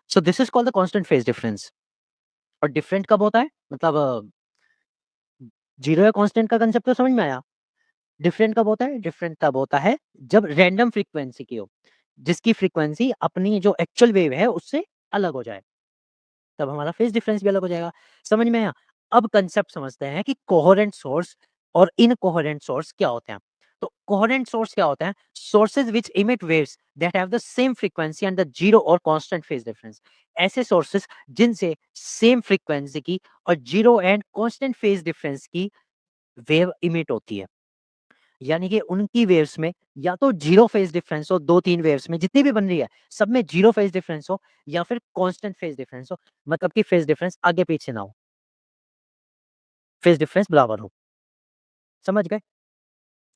So this is called the constant phase difference. और डिफरेंट कब होता है? मतलब जीरो या कांस्टेंट का कांसेप्ट तो समझ में आया। डिफरेंट कब होता है? डिफरेंट तब होता है जब रैंडम फ्रीक्वेंसी की हो, जिसकी फ्रीक्वेंसी अपनी जो एक्चुअल वेव है उससे अलग हो जाए, तब हमारा फेज़ डिफरेंस भी अलग हो जाएगा। समझ में आया? अब कांसेप्ट समझते हैं कि कोहेरेंट सोर्स और इनकोहेरेंट सोर्स क्या होते हैं। तो कोहेरेंट सोर्स क्या होते हैं? Sources which emit waves that have the same frequency and the zero और कांस्टेंट फेज़ डिफरेंस। ऐसे सोर्सेज़ जिनसे सेम फ्रीक्वेंसी की और zero and constant phase difference की वेव इमिट होती है। यानी कि उनकी वेव्स में या तो जीरो फेज़ डिफरेंस हो, 2-3 वेव्स में जितनी भी बन रही है, सब में जीरो फेज़ डिफरेंस हो या फिर कांस्टेंट फेज़ डिफरेंस हो, मतलब कि फेज़ डिफरेंस आगे-पीछे ना हो, फेज़ डिफरेंस बराबर हो। समझ गए?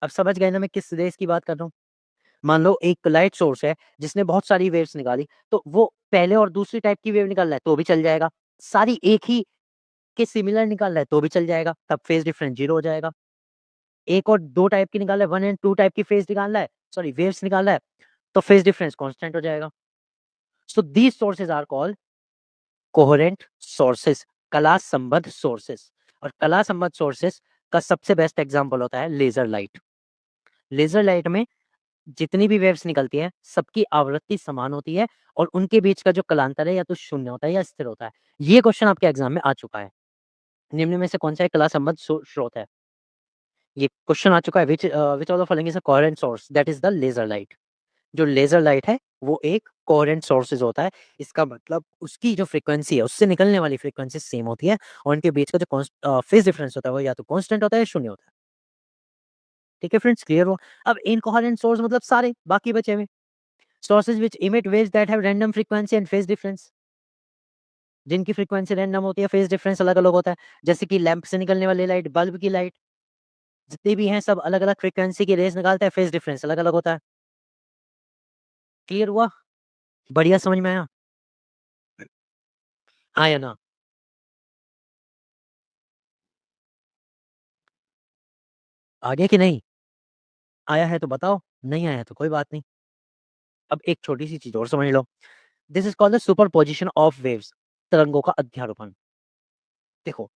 अब समझ गए ना मैं किस रेस की बात कर रहा हूँ? मान लो एक लाइट सोर्स है जिसने बहुत सारी वेव्स निकाली, तो वो पहले और दूसरी टाइप की वेव निकाल रहा है तो भी चल जाएगा। सारी एक ही के सिमिलर निकाल रहा है तो भी चल जाएगा, तब फेज डिफरेंस 0 हो जाएगा। एक और 2 टाइप की निकाल रहा है, 1 एंड 2 टाइप की फेज निकाल रहा है, सॉरी वेव्स निकाल रहा है, तो फेज डिफरेंस कांस्टेंट हो जाएगा। So these sources are called coherent sources, कला संबद्ध सोर्सेज। और कला संबद्ध सोर्सेज का सबसे बेस्ट एग्जांपल होता है लेजर लाइट। लेजर लाइट में जितनी भी वेव्स निकलती है सबकी आवृत्ति समान होती है और उनके बीच का जो कलांतर है या तो शून्य होता है या स्थिर होता है। ये क्वेश्चन आपके एग्जाम में आ चुका है। निम्न में से कौन सा एक कला संबद्ध स्रोत है? ये क्वेश्चन आ चुका है। Which of the following is a coherent source? That is the laser light. जो लेजर लाइट है वो एक कोहेरेंट सोर्सेज होता है। इसका मतलब उसकी जो फ्रीक्वेंसी है उससे निकलने वाली फ्रीक्वेंसी सेम होती है और उनके बीच का जो फेज डिफरेंस होता है वो या तो कांस्टेंट होता है या शून्य होता है। ठीक है फ्रेंड्स, क्लियर हो? अब इनकोहेरेंट सोर्स मतलब सारे बाकी बचे हुए sources which emit waves that have random frequency and phase difference. जिनकी फ्रीक्वेंसी रैंडम होती है, फेज डिफरेंस अलग-अलग होता है। जैसे कि लैंप से निकलने वाली लाइट, बल्ब की लाइट, जितने भी हैं सब अलग-अलग फ्रीक्वेंसी की रेज़ निकालते हैं, फेज डिफरेंस अलग-अलग होता है। क्लियर हुआ? बढ़िया समझ में आया? हाँ या ना? आगे कि नहीं? आया है तो बताओ, नहीं आया है तो कोई बात नहीं। अब एक छोटी-सी चीज़ और समझ लो। This is called the superposition of waves, तरंगों का अध्यारोपण। देखो,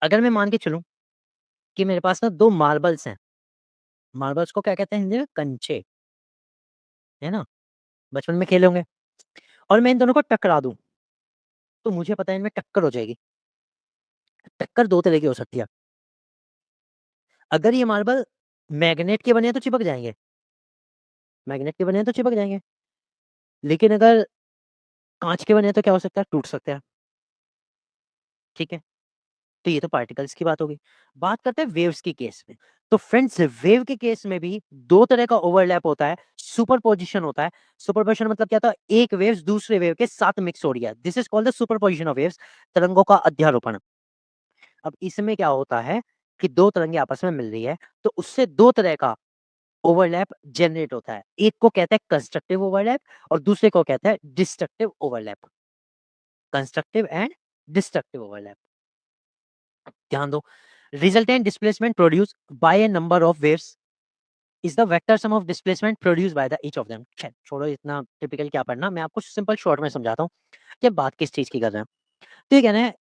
अगर मैं मान के चलूँ कि मेरे पास ना 2 मार्बल्स हैं। मार्बल्स को क्या कहते हैं हिंदी में? कंचे, है ना? बचपन में खेले होंगे। और मैं इन दोनों को टकरा दूँ, तो मुझे पता है इनमें टक्कर हो जाएगी। टक्कर 2 तरह की हो सकती है। अगर ये मार्बल मैग्नेट के बने हैं तो चिपक जाएँगे, मैग्नेट के बने हैं तो चिपक जाएँगे। लेकिन अगर काँच के बने हैं तो क्या हो सकता है? टूट सकते हैं। ठीक है? तो ये तो पार्टिकल्स की बात होगी। बात करते हैं वेव्स के केस में। तो फ्रेंड्स वेव के केस में भी 2 तरह का ओवरलैप होता है, सुपरपोज़िशन होता है। सुपरपोज़िशन मतलब क्या था? एक वेव्स दूसरे वेव के साथ मिक्स हो रही है। This is called the superposition of waves, तरंगों का अध्यारोपण। अब इसमें क्या होता है कि 2 तरंगे आपस में मिल रही है, तो उससे 2 तरह का ओवरलैप जनरेट होता है। एक को कहते हैं कंस्ट्रक्टिव ओवरलैप और दूसरे को कहते हैं destructive overlap. Constructive and destructive overlap. ध्यान दो, resultant displacement produced by A number of waves is the vector sum of displacement produced by the each of them. छोड़ो इतना टिपिकल क्या पढ़ना, मैं आपको सिंपल शॉर्ट में समझाता हूँ कि बात किस चीज की कर रहे हैं। तो ये कहना है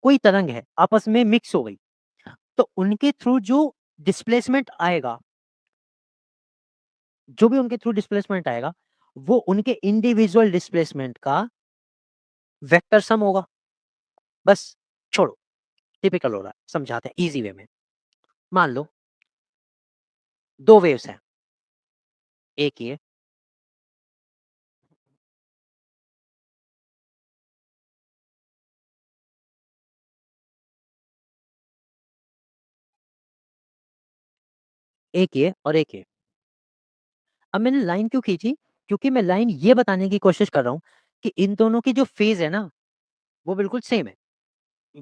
कोई तरंग है आपस में मिक्स हो गई, तो उनके थ्रू जो डिस्प्लेसमेंट आएगा, जो भी उनके थ्रू डिस्प्लेसमेंट आएगा, वो उनके इंडिविजुअल डिस्प्लेसमेंट का वेक्टर सम होगा। बस छोड़ो, टिपिकल हो रहा है, समझाते हैं इजी वे में। मान लो 2 वेव्स हैं, एक ये, एक ये और एक ये। अब मैंने लाइन क्यों खींची? क्योंकि मैं लाइन ये बताने की कोशिश कर रहा हूँ कि इन दोनों की जो फेज़ है ना, वो बिल्कुल सेम है।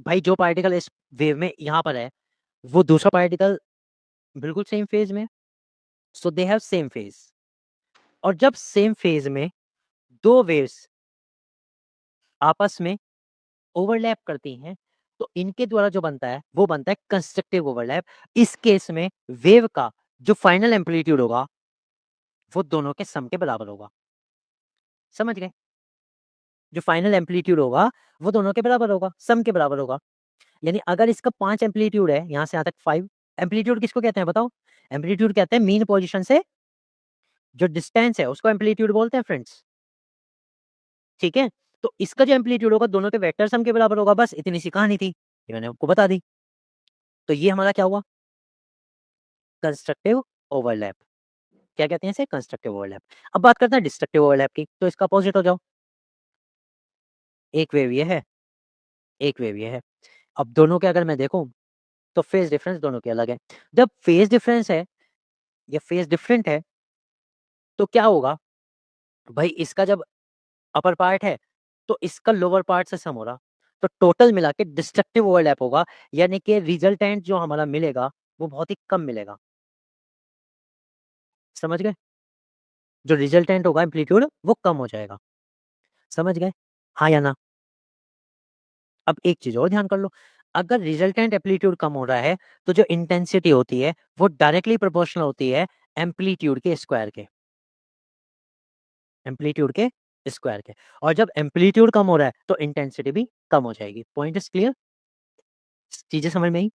भाई जो पार्टिकल इस वेव में यहाँ पर है, वो दूसरा पार्टिकल बिल्कुल सेम फेज़ में है। सो दे हैव सेम फेज़। और जब सेम फेज़ में 2 वेव्स आपस में ओवरलैप करती हैं, तो इनके द्वारा जो बनता है, वो बनता है कंस्ट्रक्टिव ओवरलैप। इस केस में वेव का जो फाइनल एम्पलीट्यूड होगा, वो दोनों के सम के बराबर होगा। समझ गए? जो फाइनल एम्पलीट्यूड होगा, वो दोनों के बराबर होगा, सम के बराबर होगा। यानी अगर इसका 5 एम्पलीट्यूड है, यहाँ से यहाँ तक 5 एम्पलीट्यूड किसको कहते हैं बताओ? एम्पलीट्यूड कहते हैं मीन पोज़ीशन से जो डिस्टेंस है, उसको एम्पलीट्यूड बोलते हैं फ्रेंड्स। ठीक है? तो इसका जो एम्पलीट्यूड होगा, दोनों के वेक्टर सम के बराबर होगा। बस इतनी सी कहानी थी। ये मैंने आपको बता दी। तो ये हमारा क्या हुआ? Constructive overlap. क्या कहते हैं इसे? Constructive overlap. अब बात करते हैं डिस्ट्रक्टिव ओवरलैप की, तो इसका अपोज़िट हो जाओ। एक वेव ये है, एक वेव ये है। अब दोनों के अगर मैं देखूँ, तो फेज़ डिफरेंस दोनों के अलग है। जब फेज़ डिफरेंस है या फेज़ डिफरेंट है, तो क्या होगा? भाई इसका जब अपर पार्ट है, तो इसका लोअर पार्ट से सम हो रहा। तो टोटल मिला के डिस्ट्रक्टिव ओवरलैप होगा, यानी कि रिजल्टेंट जो हमारा मिलेगा, वो बहुत ही कम मिलेगा। समझ गए? जो रिजल्टेंट होगा एम्पलीट्यूड वो कम हो जाएगा। समझ गए? हाँ या ना? अब एक चीज़ और ध्यान कर लो, अगर रिजल्टेंट एम्पलीट्यूड कम हो रहा है, तो जो इंटेंसिटी होती है, वो डायरेक्टली प्रोपोर्शनल होती है एम्पलीट्यूड के स्क्वायर के। एम्पलीट्यूड के स्क्वायर के। और जब एम्पलीट्यूड कम हो रहा है, तो इंटेंसिटी भी कम हो जाएगी। Point is clear? चीज़ें समझ में आई?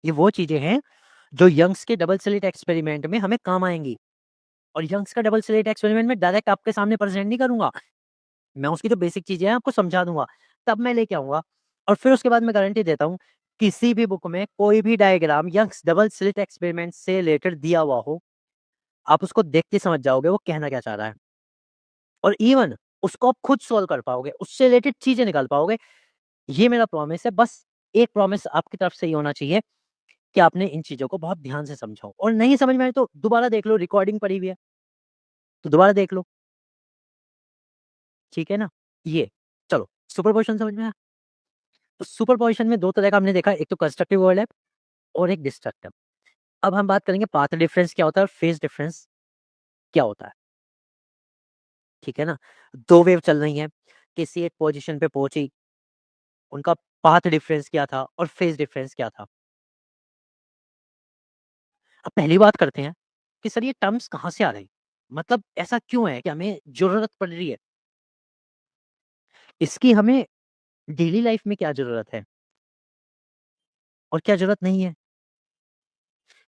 ये वो चीज़ें हैं, जो यंग्स के डबल स्लिट एक्सपेरिमेंट में हमें काम आएँगी। और यंग्स का डबल स्लिट एक्सपेरिमेंट में डायरेक्ट आपके सामने प्रेज़ेंट नहीं करूँगा। मैं उसकी जो बेसिक चीज़ें हैं आपको समझा दूँगा, तब मैं लेके आऊँगा और फिर उसके बाद मैं गारंटी देता हूँ, किसी भी बुक में कोई भी diagram Young's double slit experiment से रिलेटेड दिया हुआ हो, आप उसको देख के समझ जाओगे वो कहना क्या चाह रहा है। और इवन उसको आप खुद सॉल्व कर पाओगे, उससे रिलेटेड चीज़ें निकाल पाओगे। ये मेरा प्रॉमिस है, बस एक प्रॉमिस आपकी तरफ से ये होना चाहिए कि आपने इन चीज़ों को बहुत ध्यान से समझा हो और नहीं समझ में आए तो दोबारा देख लो, रिकॉर्डिंग पड़ी हुई है, तो दोबारा देख लो, ठीक है ना? ये, चलो सुपरपोज़िशन समझ में आया? तो सुपरपोज़िशन में 2 तरह का हमने देखा, एक तो कंस्ट्रक्टिव ओवरलैप और एक डिस्ट्रक्टिव। अब हम बात करेंगे पाथ डिफरेंस क्या होता है और फेज़ डिफरेंस क्या होता है, ठीक है ना? 2 वेव चल रही हैं, किसी एक पोज़ीशन पे पहुँची, उनका पाथ डिफरेंस क्या था और फेज़ डिफरेंस क्या था? अब पहली बात करते हैं कि सर ये टर्म्स कहाँ से आ रही? मतलब ऐसा क्यों है कि हमें ज़रूरत पड़ रही है? इसकी हमें डेली लाइफ़ में क्या ज़रूरत है और क्या ज़रूरत नहीं है?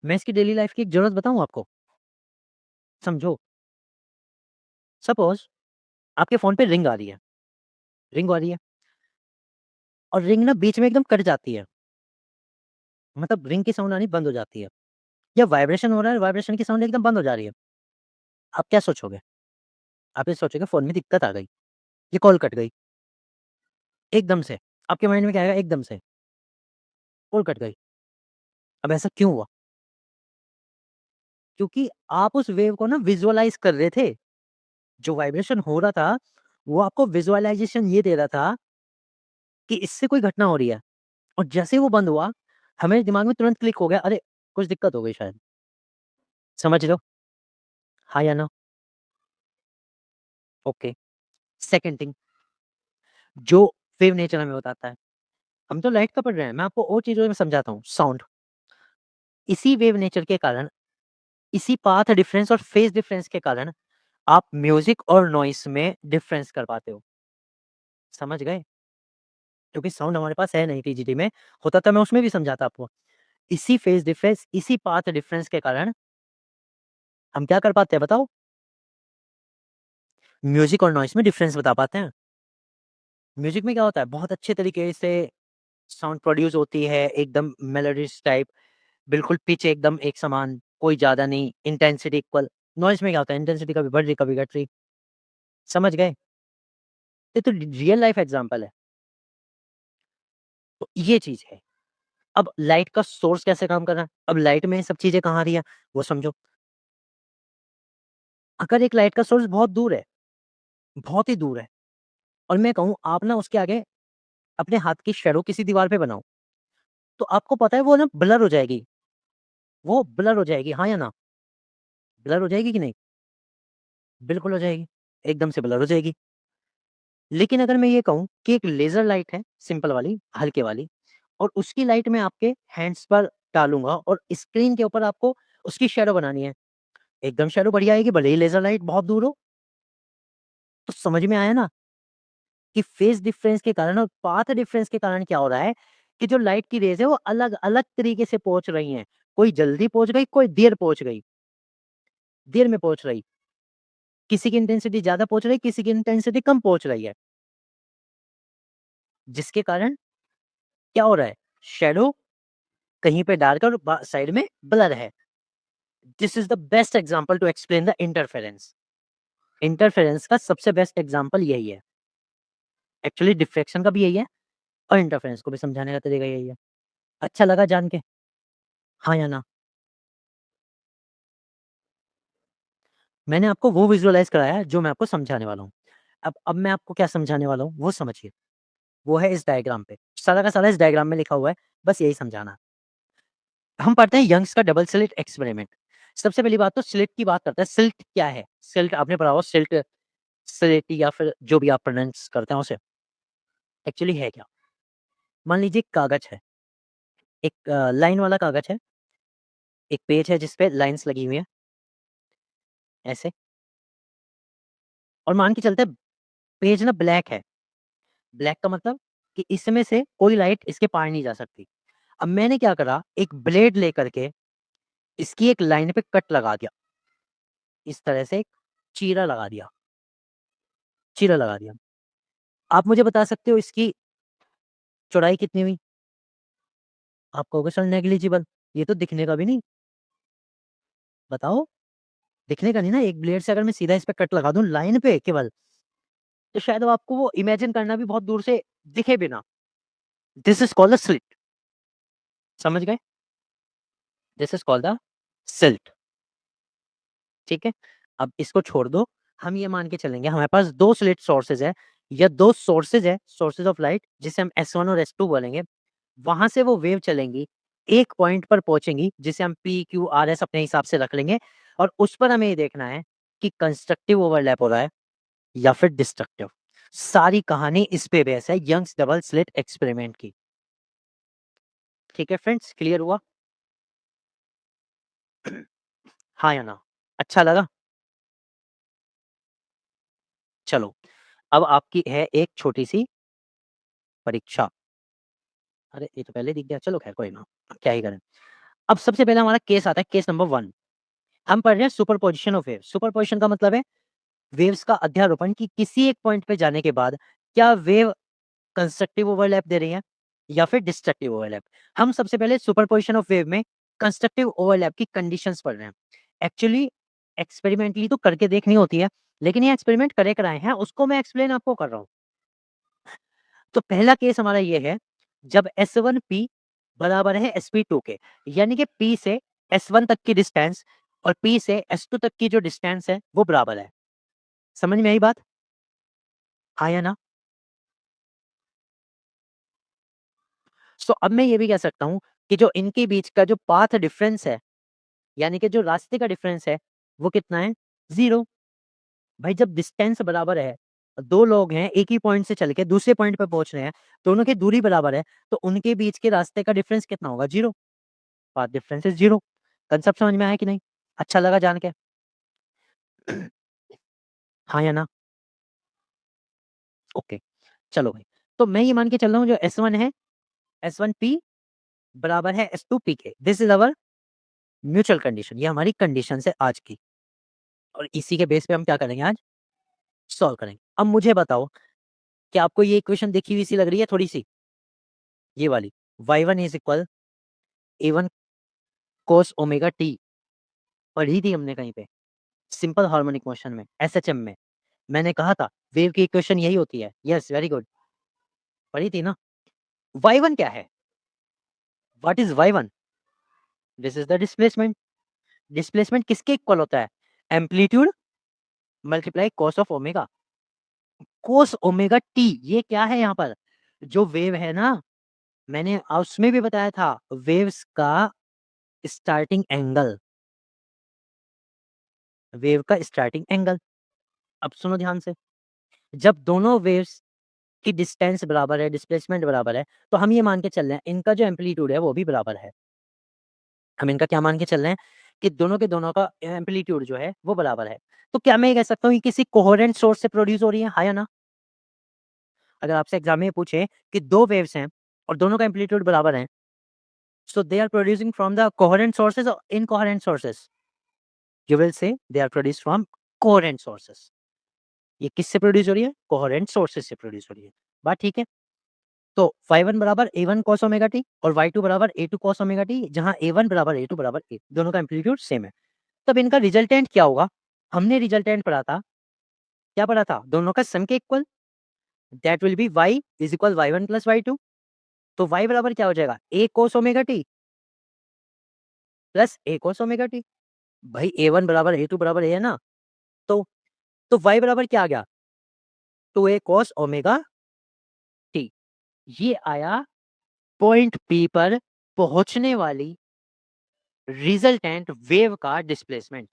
मैं इसकी डेली लाइफ़ की एक ज़रूरत बताऊँ आपको? समझो, सपोज़ आपके फ़ोन पे रिंग आ रही है और रिंग ना बीच में एकदम कट जाती है। मतलब रिंग की साउंड आनी बंद हो जाती है या वाइब्रेशन हो रहा है, वाइब्रेशन की साउंड एकदम बंद हो जा रही है। आप क्या सोचोगे? आप ये सोचोगे फ़ोन में दिक्कत आ गई, ये कॉल कट गई, एकदम से। आपके माइंड में क्या आएगा? एकदम से, कॉल कट गई। अब ऐसा क्यों हुआ? क्योंकि आप उस वेव को ना विज़ुअलाइज़ कर रहे थे। जो वाइब्रेशन हो रहा था, वो आपको विज़ुअलाइज़ेशन ये दे रहा था कि इससे कोई घटना हो रही है और जैसे ही वो बंद हुआ, हमारे दिमाग में तुरंत क्लिक हो गया, अरे! कुछ दिक्कत हो गई शायद। समझ रहे हो? हाँ या ना? ओके। सेकंड थिंग, जो वेव नेचर हमें बताता है। हम तो लाइट का पढ़ रहे हैं, मैं आपको और चीज़ों में समझाता हूँ, साउंड। इसी वेव नेचर के कारण, इसी पाथ डिफरेंस और फेज़ डिफरेंस के कारण आप म्यूज़िक और नॉइज़ में डिफरेंस कर पाते हो। समझ गए? क्योंकि साउंड हमारे पास है नहीं टीजीटी में, होता तो मैं उसमें भी समझाता आपको। इसी फेज़ डिफरेंस, इसी पाथ डिफरेंस के कारण हम क्या कर पाते हैं बताओ? म्यूज़िक और नॉइज़ में डिफरेंस बता पाते हैं। म्यूज़िक में क्या होता है, बहुत अच्छे तरीके से साउंड प्रोड्यूस होती है, एकदम मेलोडियस टाइप, बिल्कुल पिच एकदम एक समान, कोई ज़्यादा नहीं, इंटेंसिटी इक्वल। नॉइज़ में क्या होता है, इंटेंसिटी कभी बढ़ रही, कभी घट रही। समझ गए? ये तो रियल लाइफ़ एग्ज़ाम्पल है। तो ये चीज़ है। अब लाइट का सोर्स कैसे काम कर रहा है? अब लाइट में ये सब चीज़ें कहाँ आ रही हैं, वो समझो। अगर एक लाइट का सोर्स बहुत दूर है, बहुत ही दूर है और मैं कहूँ आप ना उसके आगे अपने हाथ की शैडो किसी दीवार पे बनाओ, तो आपको पता है वो ना ब्लर हो जाएगी, वो ब्लर हो जाएगी, हाँ या ना? ब्लर हो जाएगी कि नहीं? बिल्कुल हो जाएगी, एकदम से ब्लर हो जाएगी। लेकिन अगर मैं ये कहूँ कि एक लेज़र लाइट है, सिंपल वाली, हल्के वाली और उसकी लाइट मैं आपके हैंड्स पर डालूँगा और स्क्रीन के ऊपर आपको उसकी शैडो बनानी है, एकदम शैडो बढ़िया आएगी, भले ही लेज़र लाइट बहुत दूर हो। तो समझ में आया ना कि फेज़ डिफरेंस के कारण और पाथ डिफरेंस के कारण क्या हो रहा है कि जो लाइट की रेज़ है वो अलग-अलग तरीके से पहुँच रही हैं। कोई जल्दी पहुँच गई, कोई देर पहुँच गई, देर में पहुँच रही। किसी की इंटेंसिटी ज़्यादा पहुँच रही है, किसी की इंटेंसिटी कम पहुँच रही है। जिसके कारण क्या हो रहा है? शैडो कहीं पे डार्क और साइड में ब्लर है। This is the best example to explain the interference. Interference का सबसे बेस्ट एग्ज़ाम्पल यही है। एक्चुअली डिफ्रैक्शन का भी यही है और इंटरफेरेंस को भी समझाने का तरीका यही है। अच्छा लगा जान के? हाँ या ना? मैंने आपको वो विज़ुअलाइज़ कराया है जो मैं आपको समझाने वाला हूँ। अब मैं आपको क्या समझाने वाला हूँ वो समझिए। वो है इस डायग्राम पे। सारा का सारा इस डायग्राम में लिखा हुआ है, बस यही समझाना है। हम पढ़ते हैं यंग्स का डबल स्लिट एक्सपेरिमेंट। सबसे पहली बात तो स्लिट की बात करते हैं। सिल्ट क्या है? सिल्ट आपने पढ़ा होगा, सिल्ट, स्लेट या फिर जो भी आप प्रोनाउंस करते हैं उसे। एक्चुअली है क्या? मान लीजिए कागज है, एक लाइन वाला कागज है, एक पेज है जिस पे लाइन्स लगी हुई हैं, ऐसे। और मान के चलते हैं पेज ना ब्लैक है। ब्लैक का मतलब कि इसमें से कोई लाइट इसके पार नहीं जा सकती। अब मैंने क्या करा, एक ब्लेड लेकर के इसकी एक लाइन पे कट लगा दिया। इस तरह से एक चीरा लगा दिया, चीरा लगा दिया। आप मुझे बता सकते हो इसकी चौड़ाई कितनी हुई? आप कहोगे सर नेग्लिजिबल, ये तो दिखने का भी नहीं। बताओ, दिखने का नहीं ना। एक ब्लेड से अगर मैं सीधा इस पे कट लगा दूं लाइन पे केवल, तो शायद वो आपको वो इमेजिन करना भी बहुत दूर से दिखे भी ना। This is called the slit. समझ गए? This is called the silt. ठीक है? अब इसको छोड़ दो। हम ये मान के चलेंगे हमारे पास 2 स्लिट सोर्सेज़ है या 2 सोर्सेज़ है, सोर्सेज़ ऑफ लाइट, जिसे हम S1 और S2 बोलेंगे। वहाँ से वो वेव चलेंगी, एक पॉइंट पर पहुँचेंगी जिसे हम P, Q, R, S अपने हिसाब से रख लेंगे और उस पर हमें ये देखना है कि कंस्ट्रक्टिव ओवरलैप हो रहा है या फिर डिस्ट्रक्टिव। सारी कहानी इस पे बेस है यंग्स डबल स्लिट एक्सपेरिमेंट की। ठीक है फ्रेंड्स, क्लियर हुआ? हाँ या ना? अच्छा लगा? चलो, अब आपकी है एक छोटी-सी परीक्षा। अरे! ये तो पहले दिख गया, चलो ख़ैर कोई ना, क्या ही करें। अब सबसे पहले हमारा केस आता है, केस नंबर 1। हम पढ़ रहे हैं सुपरपोज़िशन ऑफ वेव्स। सुपरपोज़िशन का मतलब है वेव्स का अध्यारोपण, कि किसी एक पॉइंट पे जाने के बाद क्या वेव कंस्ट्रक्टिव ओवरलैप दे रही है या फिर डिस्ट्रक्टिव ओवरलैप। हम सबसे पहले सुपरपोज़िशन ऑफ वेव में कंस्ट्रक्टिव ओवरलैप की कंडीशंस पढ़ रहे हैं। एक्चुअली एक्सपेरिमेंटली तो करके देखनी होती है, लेकिन ये एक्सपेरिमेंट करे कराए हैं, उसको मैं एक्सप्लेन आपको कर रहा हूँ। तो पहला केस हमारा ये है, जब S1P बराबर है SP2 के, यानी कि P से S1 तक की डिस्टेंस और P से S2 तक की जो डिस्टेंस है वो बराबर है। समझ में आई बात? हाँ या ना? सो अब मैं ये भी कह सकता हूँ कि जो इनके बीच का जो पाथ डिफरेंस है, यानी कि जो रास्ते का डिफरेंस है, वो कितना है? 0। भाई जब डिस्टेंस बराबर है, 2 लोग हैं, एक ही पॉइंट से चल के दूसरे पॉइंट पे पहुँच रहे हैं, दोनों की दूरी बराबर है, तो उनके बीच के रास्ते का डिफरेंस कितना होगा? 0। Path difference is 0। कांसेप्ट समझ में आया कि नहीं? अच्छा लगा जान के? हाँ या ना? ओके, चलो भाई। तो मैं ये मान के चल रहा हूँ जो S1 है, S1P बराबर है S2P के। This is our mutual condition, ये हमारी कंडीशंस है आज की, और इसी के बेस पे हम क्या करेंगे आज? सॉल्व करेंगे। अब मुझे बताओ, क्या आपको ये इक्वेशन देखी हुई सी लग रही है थोड़ी-सी? ये वाली, y1 is equal a1 cos omega t, पढ़ी थी हमने कहीं पे, सिंपल हार्मोनिक मोशन में, एसएचएम में। मैंने कहा था वेव की इक्वेशन यही होती है। यस, वेरी गुड, पढ़ी थी ना? y1 क्या है? What is y1? This is the displacement. Displacement किसके इक्वल होता है? Amplitude multiply cos of omega. Cos omega T, ये क्या है यहाँ पर? जो वेव है ना, मैंने उसमें भी बताया था, वेव्स का स्टार्टिंग एंगल, वेव का स्टार्टिंग एंगल। अब सुनो ध्यान से, जब दोनों वेव्स की डिस्टेंस बराबर है, डिस्प्लेसमेंट बराबर है, तो हम ये मान के चल रहे हैं इनका जो एम्पलीट्यूड है वो भी बराबर है। हम इनका क्या मान के चल रहे हैं कि दोनों के दोनों का एम्पलीट्यूड जो है वो बराबर है। तो क्या मैं ये कह सकता हूँ ये किसी कोहेरेंट सोर्स से प्रोड्यूस हो रही है? हाँ या ना? अगर आपसे एग्जाम में पूछे कि 2 वेव्स हैं और दोनों का एम्पलीट्यूड बराबर है, so they are producing from the coherent sources or incoherent sources? You will say they are produced from coherent sources. ये किससे प्रोड्यूस हो रही है? कोहेरेंट सोर्सेज से प्रोड्यूस हो रही है। बात ठीक है? तो y1 बराबर a1 cos ओमेगा t और y2 बराबर a2 cos ओमेगा t, जहाँ a1 बराबर a2 बराबर a, दोनों का एम्पलीट्यूड सेम है। तब इनका रिजल्टेंट क्या होगा? हमने रिजल्टेंट पढ़ा था, क्या पढ़ा था? दोनों का सम के equal, that will B y is equal y1 plus y2। तो y बराबर क्या हो जाएगा? a cos omega t plus a cos omega t। भाई a1 बराबर a2 बराबर a है ना? तो y बराबर क्या आ गया? 2a cos omega t। ये आया पॉइंट P पर पहुंचने वाली रिजल्टेंट वेव का डिस्प्लेसमेंट।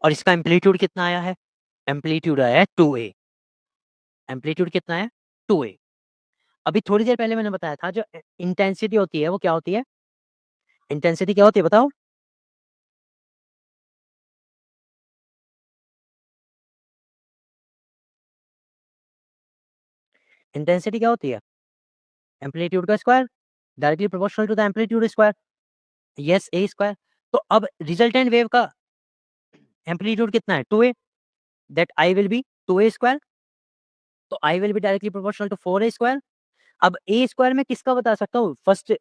और इसका एम्पलीट्यूड कितना आया है? एम्पलीट्यूड आया है 2a। एम्पलीट्यूड कितना है? 2a। अभी थोड़ी देर पहले मैंने बताया था जो इंटेंसिटी होती है वो क्या होती है? इंटेंसिटी क्या होती है बताओ? इंटेंसिटी क्या होती है? एम्पलीट्यूड का square, directly proportional to the amplitude square. Yes, a square. तो अब रिजल्टेंट वेव का एम्पलीट्यूड कितना है? 2a। That I will be 2a square. तो I will be directly proportional to 4a square. अब ए स्क्वायर में किसका बता सकता हूँ? फर्स्ट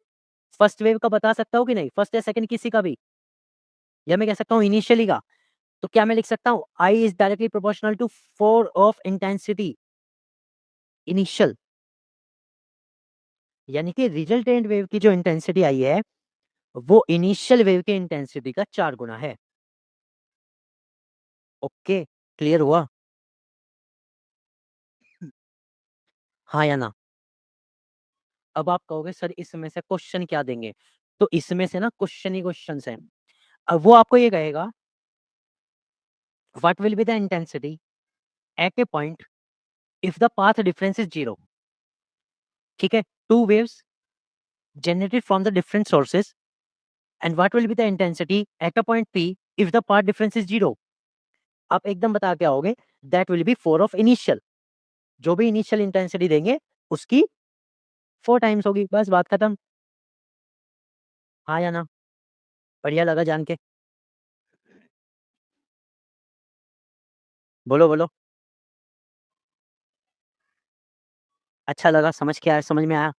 फर्स्ट वेव का बता सकता हूँ कि नहीं? फर्स्ट या सेकंड किसी का भी? या मैं कह सकता हूँ इनिशियली का? तो क्या मैं लिख सकता हूँ I is directly proportional to 4 of intensity initial. यानी कि रिजल्टेंट वेव की जो इंटेंसिटी आई है वो इनिशियल वेव की इंटेंसिटी का 4 गुना है। ओके, क्लियर हुआ? हाँ या ना? अब आप कहोगे सर इसमें से क्वेश्चन क्या देंगे? तो इसमें से ना क्वेश्चन ही क्वेश्चंस हैं। अब वो आपको ये कहेगा what will be the intensity eight A point if the path difference is 0। ठीक है, two waves generated from the different sources and what will be the intensity at a point P if the path difference is 0। आप एकदम बता के आओगे that will be 4 of initial। जो भी इनिशियल इंटेंसिटी देंगे उसकी 4 टाइम्स होगी, बस बात खत्म। हाँ या ना? बढ़िया लगा जान के? बोलो बोलो। अच्छा लगा, समझ के आया, समझ में आया?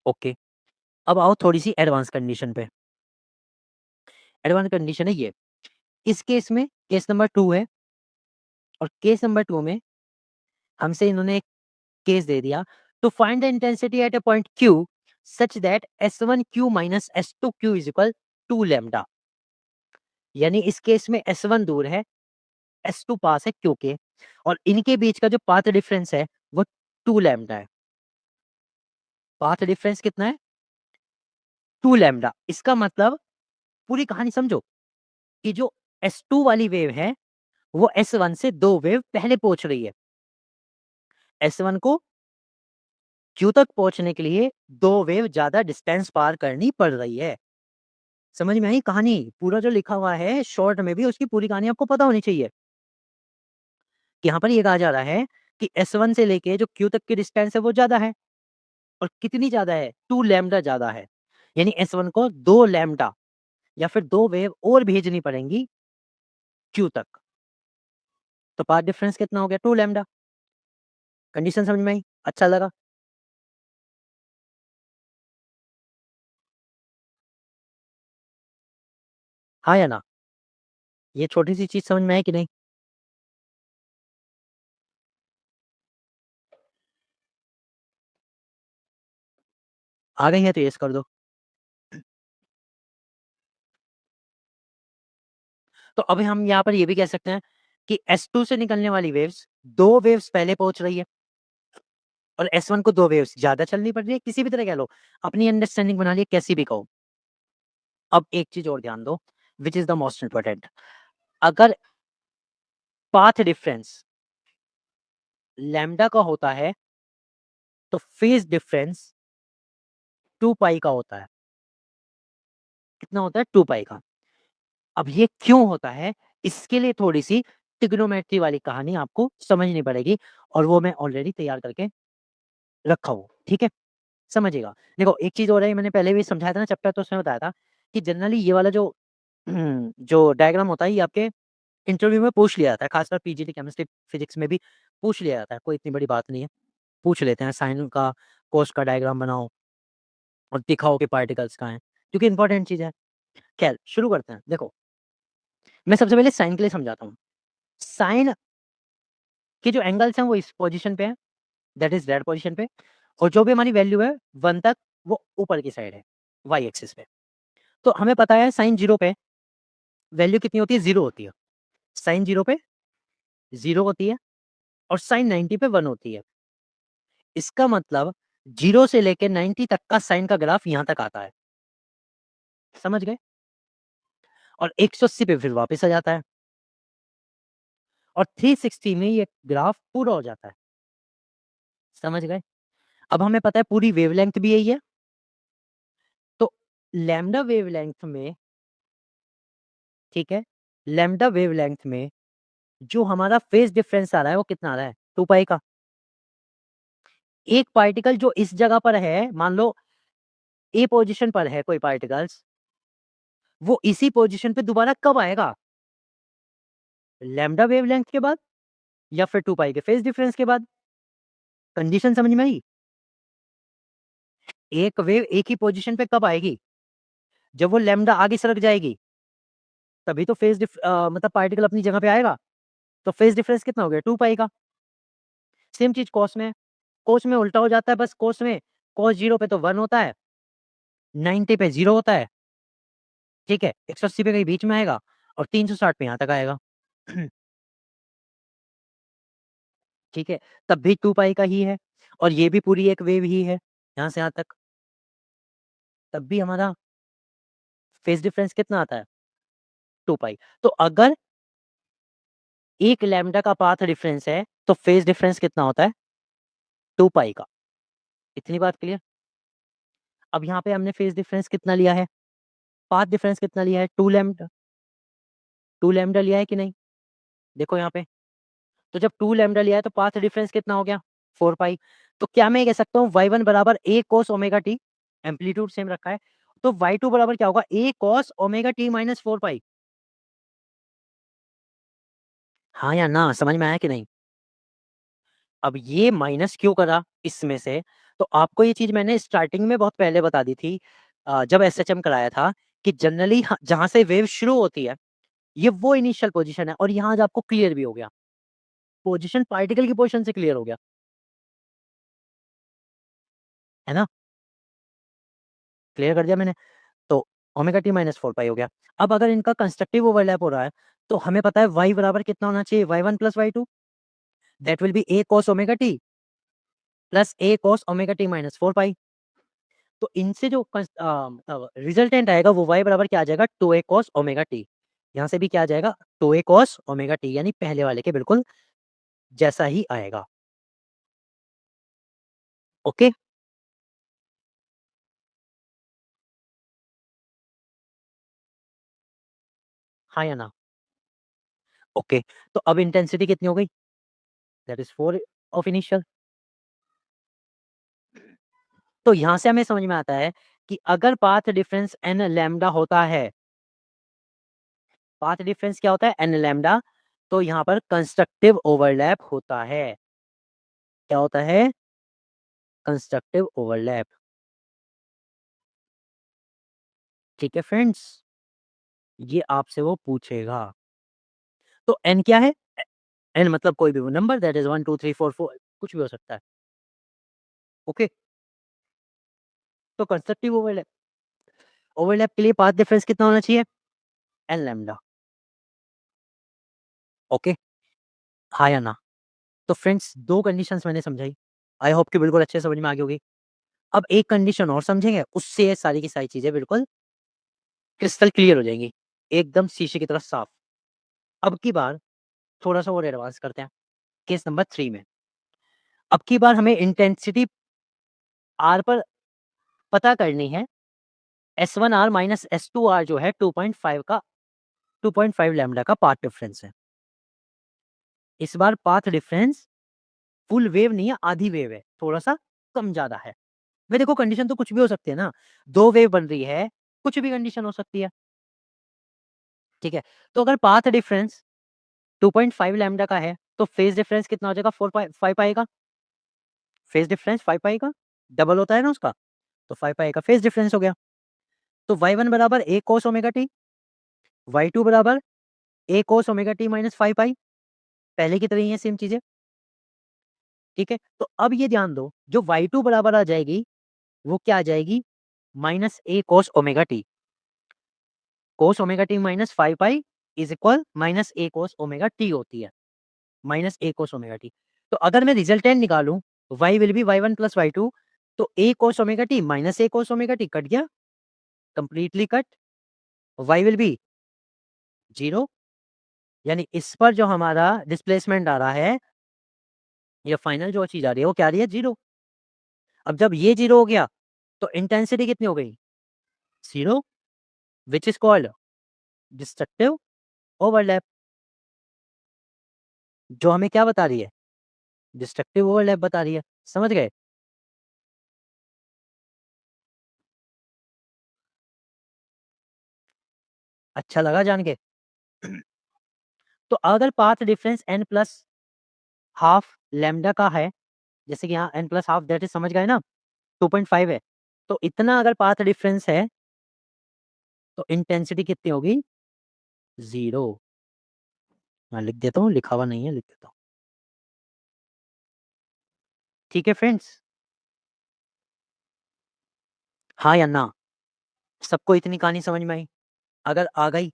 ओके। अब आओ थोड़ी सी एडवांस कंडीशन पे। एडवांस कंडीशन है ये, इस केस में केस नंबर 2 है और केस नंबर 2 में हमसे इन्होंने एक केस दे दिया to find the intensity at a point Q such that S1Q minus S2Q is equal 2 lambda. यानी इस केस में S1 दूर है, S2 पास है Q के, और इनके बीच का जो पाथ डिफरेंस है वो 2 लैम्डा है। पाथ डिफरेंस कितना है? 2 लैम्डा। इसका मतलब पूरी कहानी समझो कि जो S2 वाली वेव है वो S1 से 2 वेव पहले पहुंच रही है। S1 को Q तक पहुंचने के लिए 2 वेव ज्यादा डिस्टेंस पार करनी पड़ रही है। समझ में आई कहानी? पूरा जो लिखा हुआ है शॉर्ट में भी उसकी पूरी कहानी आपको पता होनी चाहिए। कि यहाँ पर ये कहा जा रहा है कि S1 से लेके जो Q तक की डिस्टेंस है वो ज्यादा है। और कितनी ज्यादा है? 2 लैम्डा ज्यादा है। यानी S1 को 2 लैम्डा या फिर 2 वेव और भेजनी पड़ेंगी Q तक। तो पाथ डिफरेंस कितना हो गया? 2 लैम्डा। कंडीशन समझ में आई? अच्छा लगा? हाँ या ना? ये छोटी सी चीज समझ में आई कि नहीं? आ गई है तो यस कर दो। तो अभी हम यहाँ पर ये भी कह सकते हैं कि S2 से निकलने वाली वेव्स 2 वेव्स पहले पहुंच रही है और S1 को 2 वेव्स ज्यादा चलनी पड़ रही है। किसी भी तरह कह लो, अपनी अंडरस्टैंडिंग बना लिए, कैसी भी कहो। अब एक चीज और ध्यान दो which is the most important. अगर पाथ डिफरेंस लैम्डा का होता है तो फेज डिफरेंस 2 पाई का होता है। कितना होता है? 2 पाई का। अब ये क्यों होता है? इसके लिए थोड़ी सी ट्रिग्नोमेट्री वाली कहानी आपको समझनी पड़ेगी और वो मैं ऑलरेडी तैयार करके रखा हूँ। ठीक है, समझिएगा। देखो एक चीज और है, मैंने पहले भी समझाया था ना चैप्टर, तो उसमें बताया था कि जनरली ये वाला जो जो डायग्राम होता है ये आपके इंटरव्यू में पूछ लिया जाता है, खासकर पीजीटी केमिस्ट्री फिजिक्स में भी पूछ लिया जाता है। कोई इतनी बड़ी बात नहीं है, पूछ लेते हैं साइन का कोस का डायग्राम बनाओ और दिखाओ कि पार्टिकल्स कहाँ हैं, क्योंकि इंपॉर्टेंट चीज है। खैर शुरू करते हैं। देखो मैं सबसे पहले साइन के लिए समझाता हूँ। साइन के जो एंगल्स हैं वो इस पोजीशन पे है, दैट इज रेड पोजीशन पे, और जो भी हमारी वैल्यू है 1 तक वो ऊपर की साइड है, वाई एक्सिस पे। तो हमें पता है साइन 0 पे वैल्यू कितनी होती है? 0 होती है। साइन 0 पे 0 होती है और साइन 90 पे 1 होती है। इसका मतलब 0 से लेके 90 तक का साइन का ग्राफ यहाँ तक आता है। समझ गए? और 180 पे फिर वापस आ जाता है। और 360 में ये ग्राफ पूरा हो जाता है। समझ गए? अब हमें पता है पूरी वेवलेंथ भी यही है। तो लैम्ब्डा वेवलेंथ में, ठीक है? लैम्ब्डा वेवलेंथ में जो हमारा फेज डिफरेंस आ रहा है वो कितना आ रहा है? 2 पाई का। एक पार्टिकल जो इस जगह पर है, मान लो ए पोजीशन पर है कोई पार्टिकल्स, वो इसी पोजीशन पे दोबारा कब आएगा? लैम्ब्डा वेवलेंथ के बाद या फिर 2 पाई के फेज डिफरेंस के बाद? कंडीशन समझ में आई? एक वेव एक ही पोजीशन पे कब आएगी? जब वो लैम्ब्डा आगे सरक जाएगी, तभी तो मतलब पार्टिकल अपनी जगह पे आएगा। तो फेज डिफरेंस कितना हो गया? 2 पाई का। सेम चीज कॉस में। कॉस में उल्टा हो जाता है, बस कॉस में कॉस 0 पे तो 1 होता है, 90 पे 0 होता है, ठीक है? 180 पे कहीं बीच में आएगा और 360 पे यहाँ तक आएगा। ठीक है? तब भी 2 पाई का ही है और ये भी पूरी एक वेव ही है, यहाँ से यहाँ तक। तब भी हमारा फेज डिफरेंस कितना आता है? 2 पाई। तो अगर एक लैम्ब्डा का पाथ डिफरेंस है, तो फेज डिफरेंस कितना होता है? 2 पाई का। इतनी बात क्लियर? अब यहाँ पे हमने फेज डिफरेंस कितना लिया है? पाथ डिफरेंस कितना लिया है? 2 लैम्ब्डा लिया है कि नहीं? देखो यहाँ पे। तो जब 2 लैम्ब्डा लिया है तो पाथ डिफरेंस कितना हो गया? 4 पाई। तो क्या मैं ये कह सकता हूँ y1 बराबर a cos omega t, amplitude same रखा है, तो y2 बराबर क्या होगा? a cos omega t minus 4 पाई। हाँ या ना, समझ में आया कि नहीं? अब ये माइनस क्यों करा इसमें से? तो आपको ये चीज़ मैंने स्टार्टिंग में बहुत पहले बता दी थी, जब एसएचएम कराया था, कि जनरली जहाँ से वेव शुरू होती है, ये वो इनिशियल पोजीशन है और यहाँ आज आपको क्लियर भी हो गया। पोजीशन पार्टिकल की पोजीशन से क्लियर हो गया। है ना? क्लियर कर दिया मैंने। तो ओमेगा टी माइनस 4 पाई हो गया। अब अगर इनका कंस्ट्रक्टिव ओवरलैप हो रहा है, तो हमें पता है y बराबर कितना होना चाहिए? y1 plus y2, that will B a cos omega t plus a cos omega t minus 4 पाई। तो इनसे जो रिजल्टेंट आएगा वो y बराबर क्या आ जाएगा? 2a cos omega t। यहाँ से भी क्या आ जाएगा? 2a cos ओमेगा t, यानी पहले वाले के बिल्कुल जैसा ही आएगा। ओके? हाँ या ना? ओके। तो अब इंटेंसिटी कितनी हो गई? That is 4 of initial. तो यहाँ से हमें समझ में आता है कि अगर पाथ डिफरेंस n लैम्डा होता है, पाथ डिफरेंस क्या होता है? n लैम्डा, तो यहाँ पर कंस्ट्रक्टिव ओवरलैप होता है। क्या होता है? Constructive overlap. ठीक है फ्रेंड्स? ये आपसे वो पूछेगा। तो n क्या है? n मतलब कोई भी वो नंबर, दैट इज 1 2 3 4 4, कुछ भी हो सकता है। ओके? तो कंस्ट्रक्टिव ओवरलैप, ओवरलैप के लिए पाथ डिफरेंस कितना होना चाहिए? n lambda. ओके? हाँ या ना? तो फ्रेंड्स 2 कंडीशंस मैंने समझाई। आई होप कि बिल्कुल अच्छे से समझ में आ गई होगी। अब एक कंडीशन और समझेंगे, उससे ये सारी की सारी चीज़ें बिल्कुल क्रिस्टल क्लियर हो जाएँगी, एकदम शीशे की तरह साफ। अब की बार थोड़ा-सा और एडवांस करते हैं, केस नंबर 3 में। अब की बार हमें इंटेंसिटी R पर पता करनी है, S1R माइनस S2R जो है 2.5 का, 2.5 लैम्ब्डा का पाथ डिफरेंस है। इस बार पाथ डिफरेंस फुल वेव नहीं है, आधी वेव है, थोड़ा-सा कम-ज़्यादा है। भाई देखो कंडीशन तो कुछ भी हो सकती है ना, 2 वेव बन रही है, कुछ भी कंडीशन हो सकती है। ठीक है? तो अगर पाथ डिफरेंस 2.5 लैम्ब्डा का है, तो फेज डिफरेंस कितना हो जाएगा? 5 पाई का। फेज डिफरेंस 5 पाई का, डबल होता है ना उसका, तो 5 पाई का फेज डिफरेंस हो गया। तो y1 बराबर a cos omega t, y2 बराबर a cos omega t minus 5 पाई, पहले की तरह ही है सेम चीज़ें। ठीक है? तो अब ये ध्यान दो, जो y2 बराबर आ जाएगी, वो क्या आ जाएगी? Minus a cos omega t। cos omega t minus 5 pi is equal minus a cos omega t होती है। Minus a cos omega t। तो अगर मैं रिजल्टेंट निकालूं, y will B y1 plus y2, तो a cos omega t minus a cos omega t cut गया, completely cut, y will be 0, यानी इस पर जो हमारा डिस्प्लेसमेंट आ रहा है या फाइनल जो चीज़ आ रही है वो क्या आ रही है 0। अब जब ये 0 हो गया तो इंटेंसिटी कितनी हो गई 0, which is called destructive overlap, जो हमें क्या बता रही है? डिस्ट्रक्टिव ओवरलैप बता रही है। समझ गए? अच्छा लगा जान के? तो अगर path difference n plus half lambda का है, जैसे कि यहाँ n plus half that is समझ गए ना 2.5 है, तो इतना अगर पाथ डिफरेंस है तो इंटेंसिटी कितनी होगी 0। मैं लिख देता हूँ, लिखा हुआ नहीं है, लिख देता हूँ। ठीक है फ्रेंड्स, हाँ या ना? सबको इतनी कहानी समझ में आई? अगर आ गई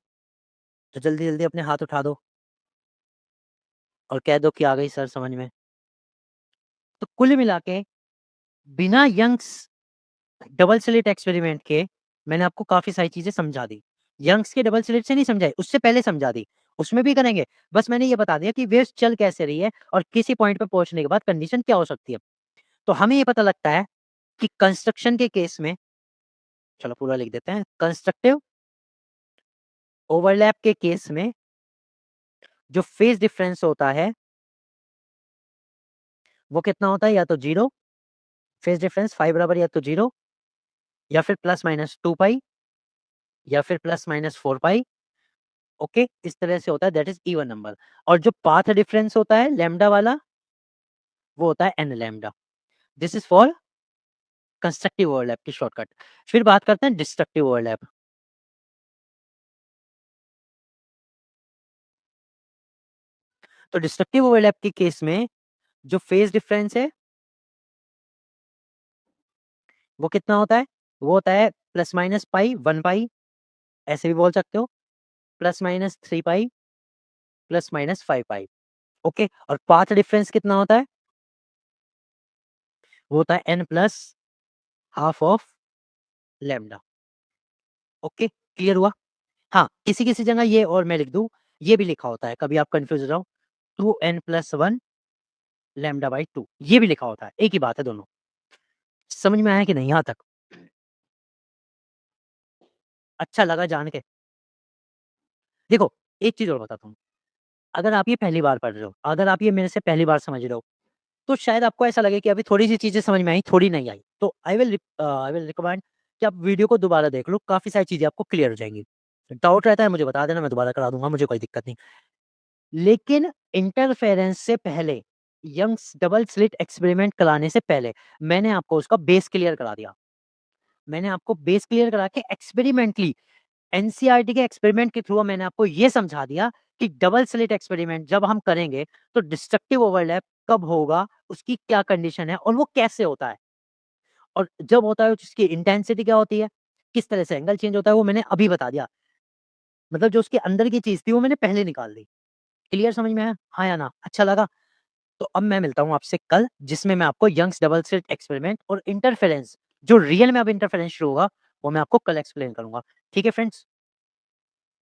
तो जल्दी जल्दी अपने हाथ उठा दो और कह दो कि आ गई सर समझ में। तो कुल मिला के बिना यंग्स डबल स्लिट एक्सपेरिमेंट के मैंने आपको काफ़ी सारी चीज़ें समझा दी। यंग्स के डबल स्लिट से नहीं समझाई, उससे पहले समझा दी। उसमें भी करेंगे। बस मैंने ये बता दिया कि वेव्स चल कैसे रही है और किसी पॉइंट पे पहुँचने के बाद कंडीशन क्या हो सकती है। तो हमें ये पता लगता है कि कंस्ट्रक्शन के केस में, चलो पूरा लिख देते हैं, कंस्ट्रक्टिव ओवरलैप के केस में जो फेज़ डिफरेंस होता है, वो कितना होता है? या तो 0, फेज़ डिफरेंस फाई बराबर या तो 0 या फिर प्लस माइनस 2 पाई या फिर प्लस माइनस 4 पाई। ओके, इस तरह से होता है, दैट इज इवन नंबर। और जो पाथ डिफरेंस होता है लैम्डा वाला, वो होता है n lambda. This is for constructive overlap की शॉर्टकट। फिर बात करते हैं डिस्ट्रक्टिव ओवरलैप। तो डिस्ट्रक्टिव ओवरलैप के केस में जो फेज डिफरेंस है वो कितना होता है? वो होता है प्लस माइनस पाई 1 पाई, ऐसे भी बोल सकते हो, plus minus 3 pi, plus minus 5 pi. Okay, और पाथ डिफरेंस कितना होता है? वो होता है n plus half of lambda. Okay, clear हुआ? हाँ, किसी-किसी जगह ये और मैं लिख दूँ, ये भी लिखा होता है, कभी आप कन्फ्यूज़ हो जाओ, 2n+1 लैम्ब्डा बाय 2 ये भी लिखा होता है, एक ही बात है दोनों। समझ में आया कि नहीं यहाँ तक? अच्छा लगा जान के? देखो, एक चीज़ और बताता हूँ, अगर आप ये पहली बार पढ़ रहे हो, अगर आप ये मेरे से पहली बार समझ रहे हो, तो शायद आपको ऐसा लगे कि अभी थोड़ी-सी चीज़ें समझ में आई, थोड़ी नहीं आई। तो आई विल रिकमेंड कि आप वीडियो को दोबारा देख लो, काफ़ी सारी चीज़ें आपको क्लियर हो जाएँगी। डाउट रहता है मुझे बता देना, मैं दोबारा करा दूँगा, मुझे कोई दिक्कत नहीं। लेकिन इंटरफेरेंस से पहले, यंग्स डबल स्लिट एक्सपेरिमेंट कराने से पहले, मैंने आपको उसका बेस क्लियर करा दिया। मैंने आपको बेस क्लियर करा के एक्सपेरिमेंटली एनसीईआरटी के एक्सपेरिमेंट के थ्रू मैंने आपको ये समझा दिया कि डबल स्लिट एक्सपेरिमेंट जब हम करेंगे तो डिस्ट्रक्टिव ओवरलैप कब होगा, उसकी क्या कंडीशन है और वो कैसे होता है। और जब होता है उसकी इंटेंसिटी क्या होती है, किस तरह से एंगल चेंज होता है, वो मैंने अभी बता दिया। मतलब जो उसके अंदर की चीज़ थी वो मैंने पहले निकाल दी। क्लियर समझ में आया? हाँ या ना? अच्छा लगा? तो अब मैं मिलता हूँ आपसे कल, जिसमें मैं आपको यंग्स डबल स्लिट एक्सपेरिमेंट और इंटरफेरेंस, जो रियल में अब इंटरफेरेंस शुरू होगा, वो मैं आपको कल एक्सप्लेन करूँगा। ठीक है फ्रेंड्स?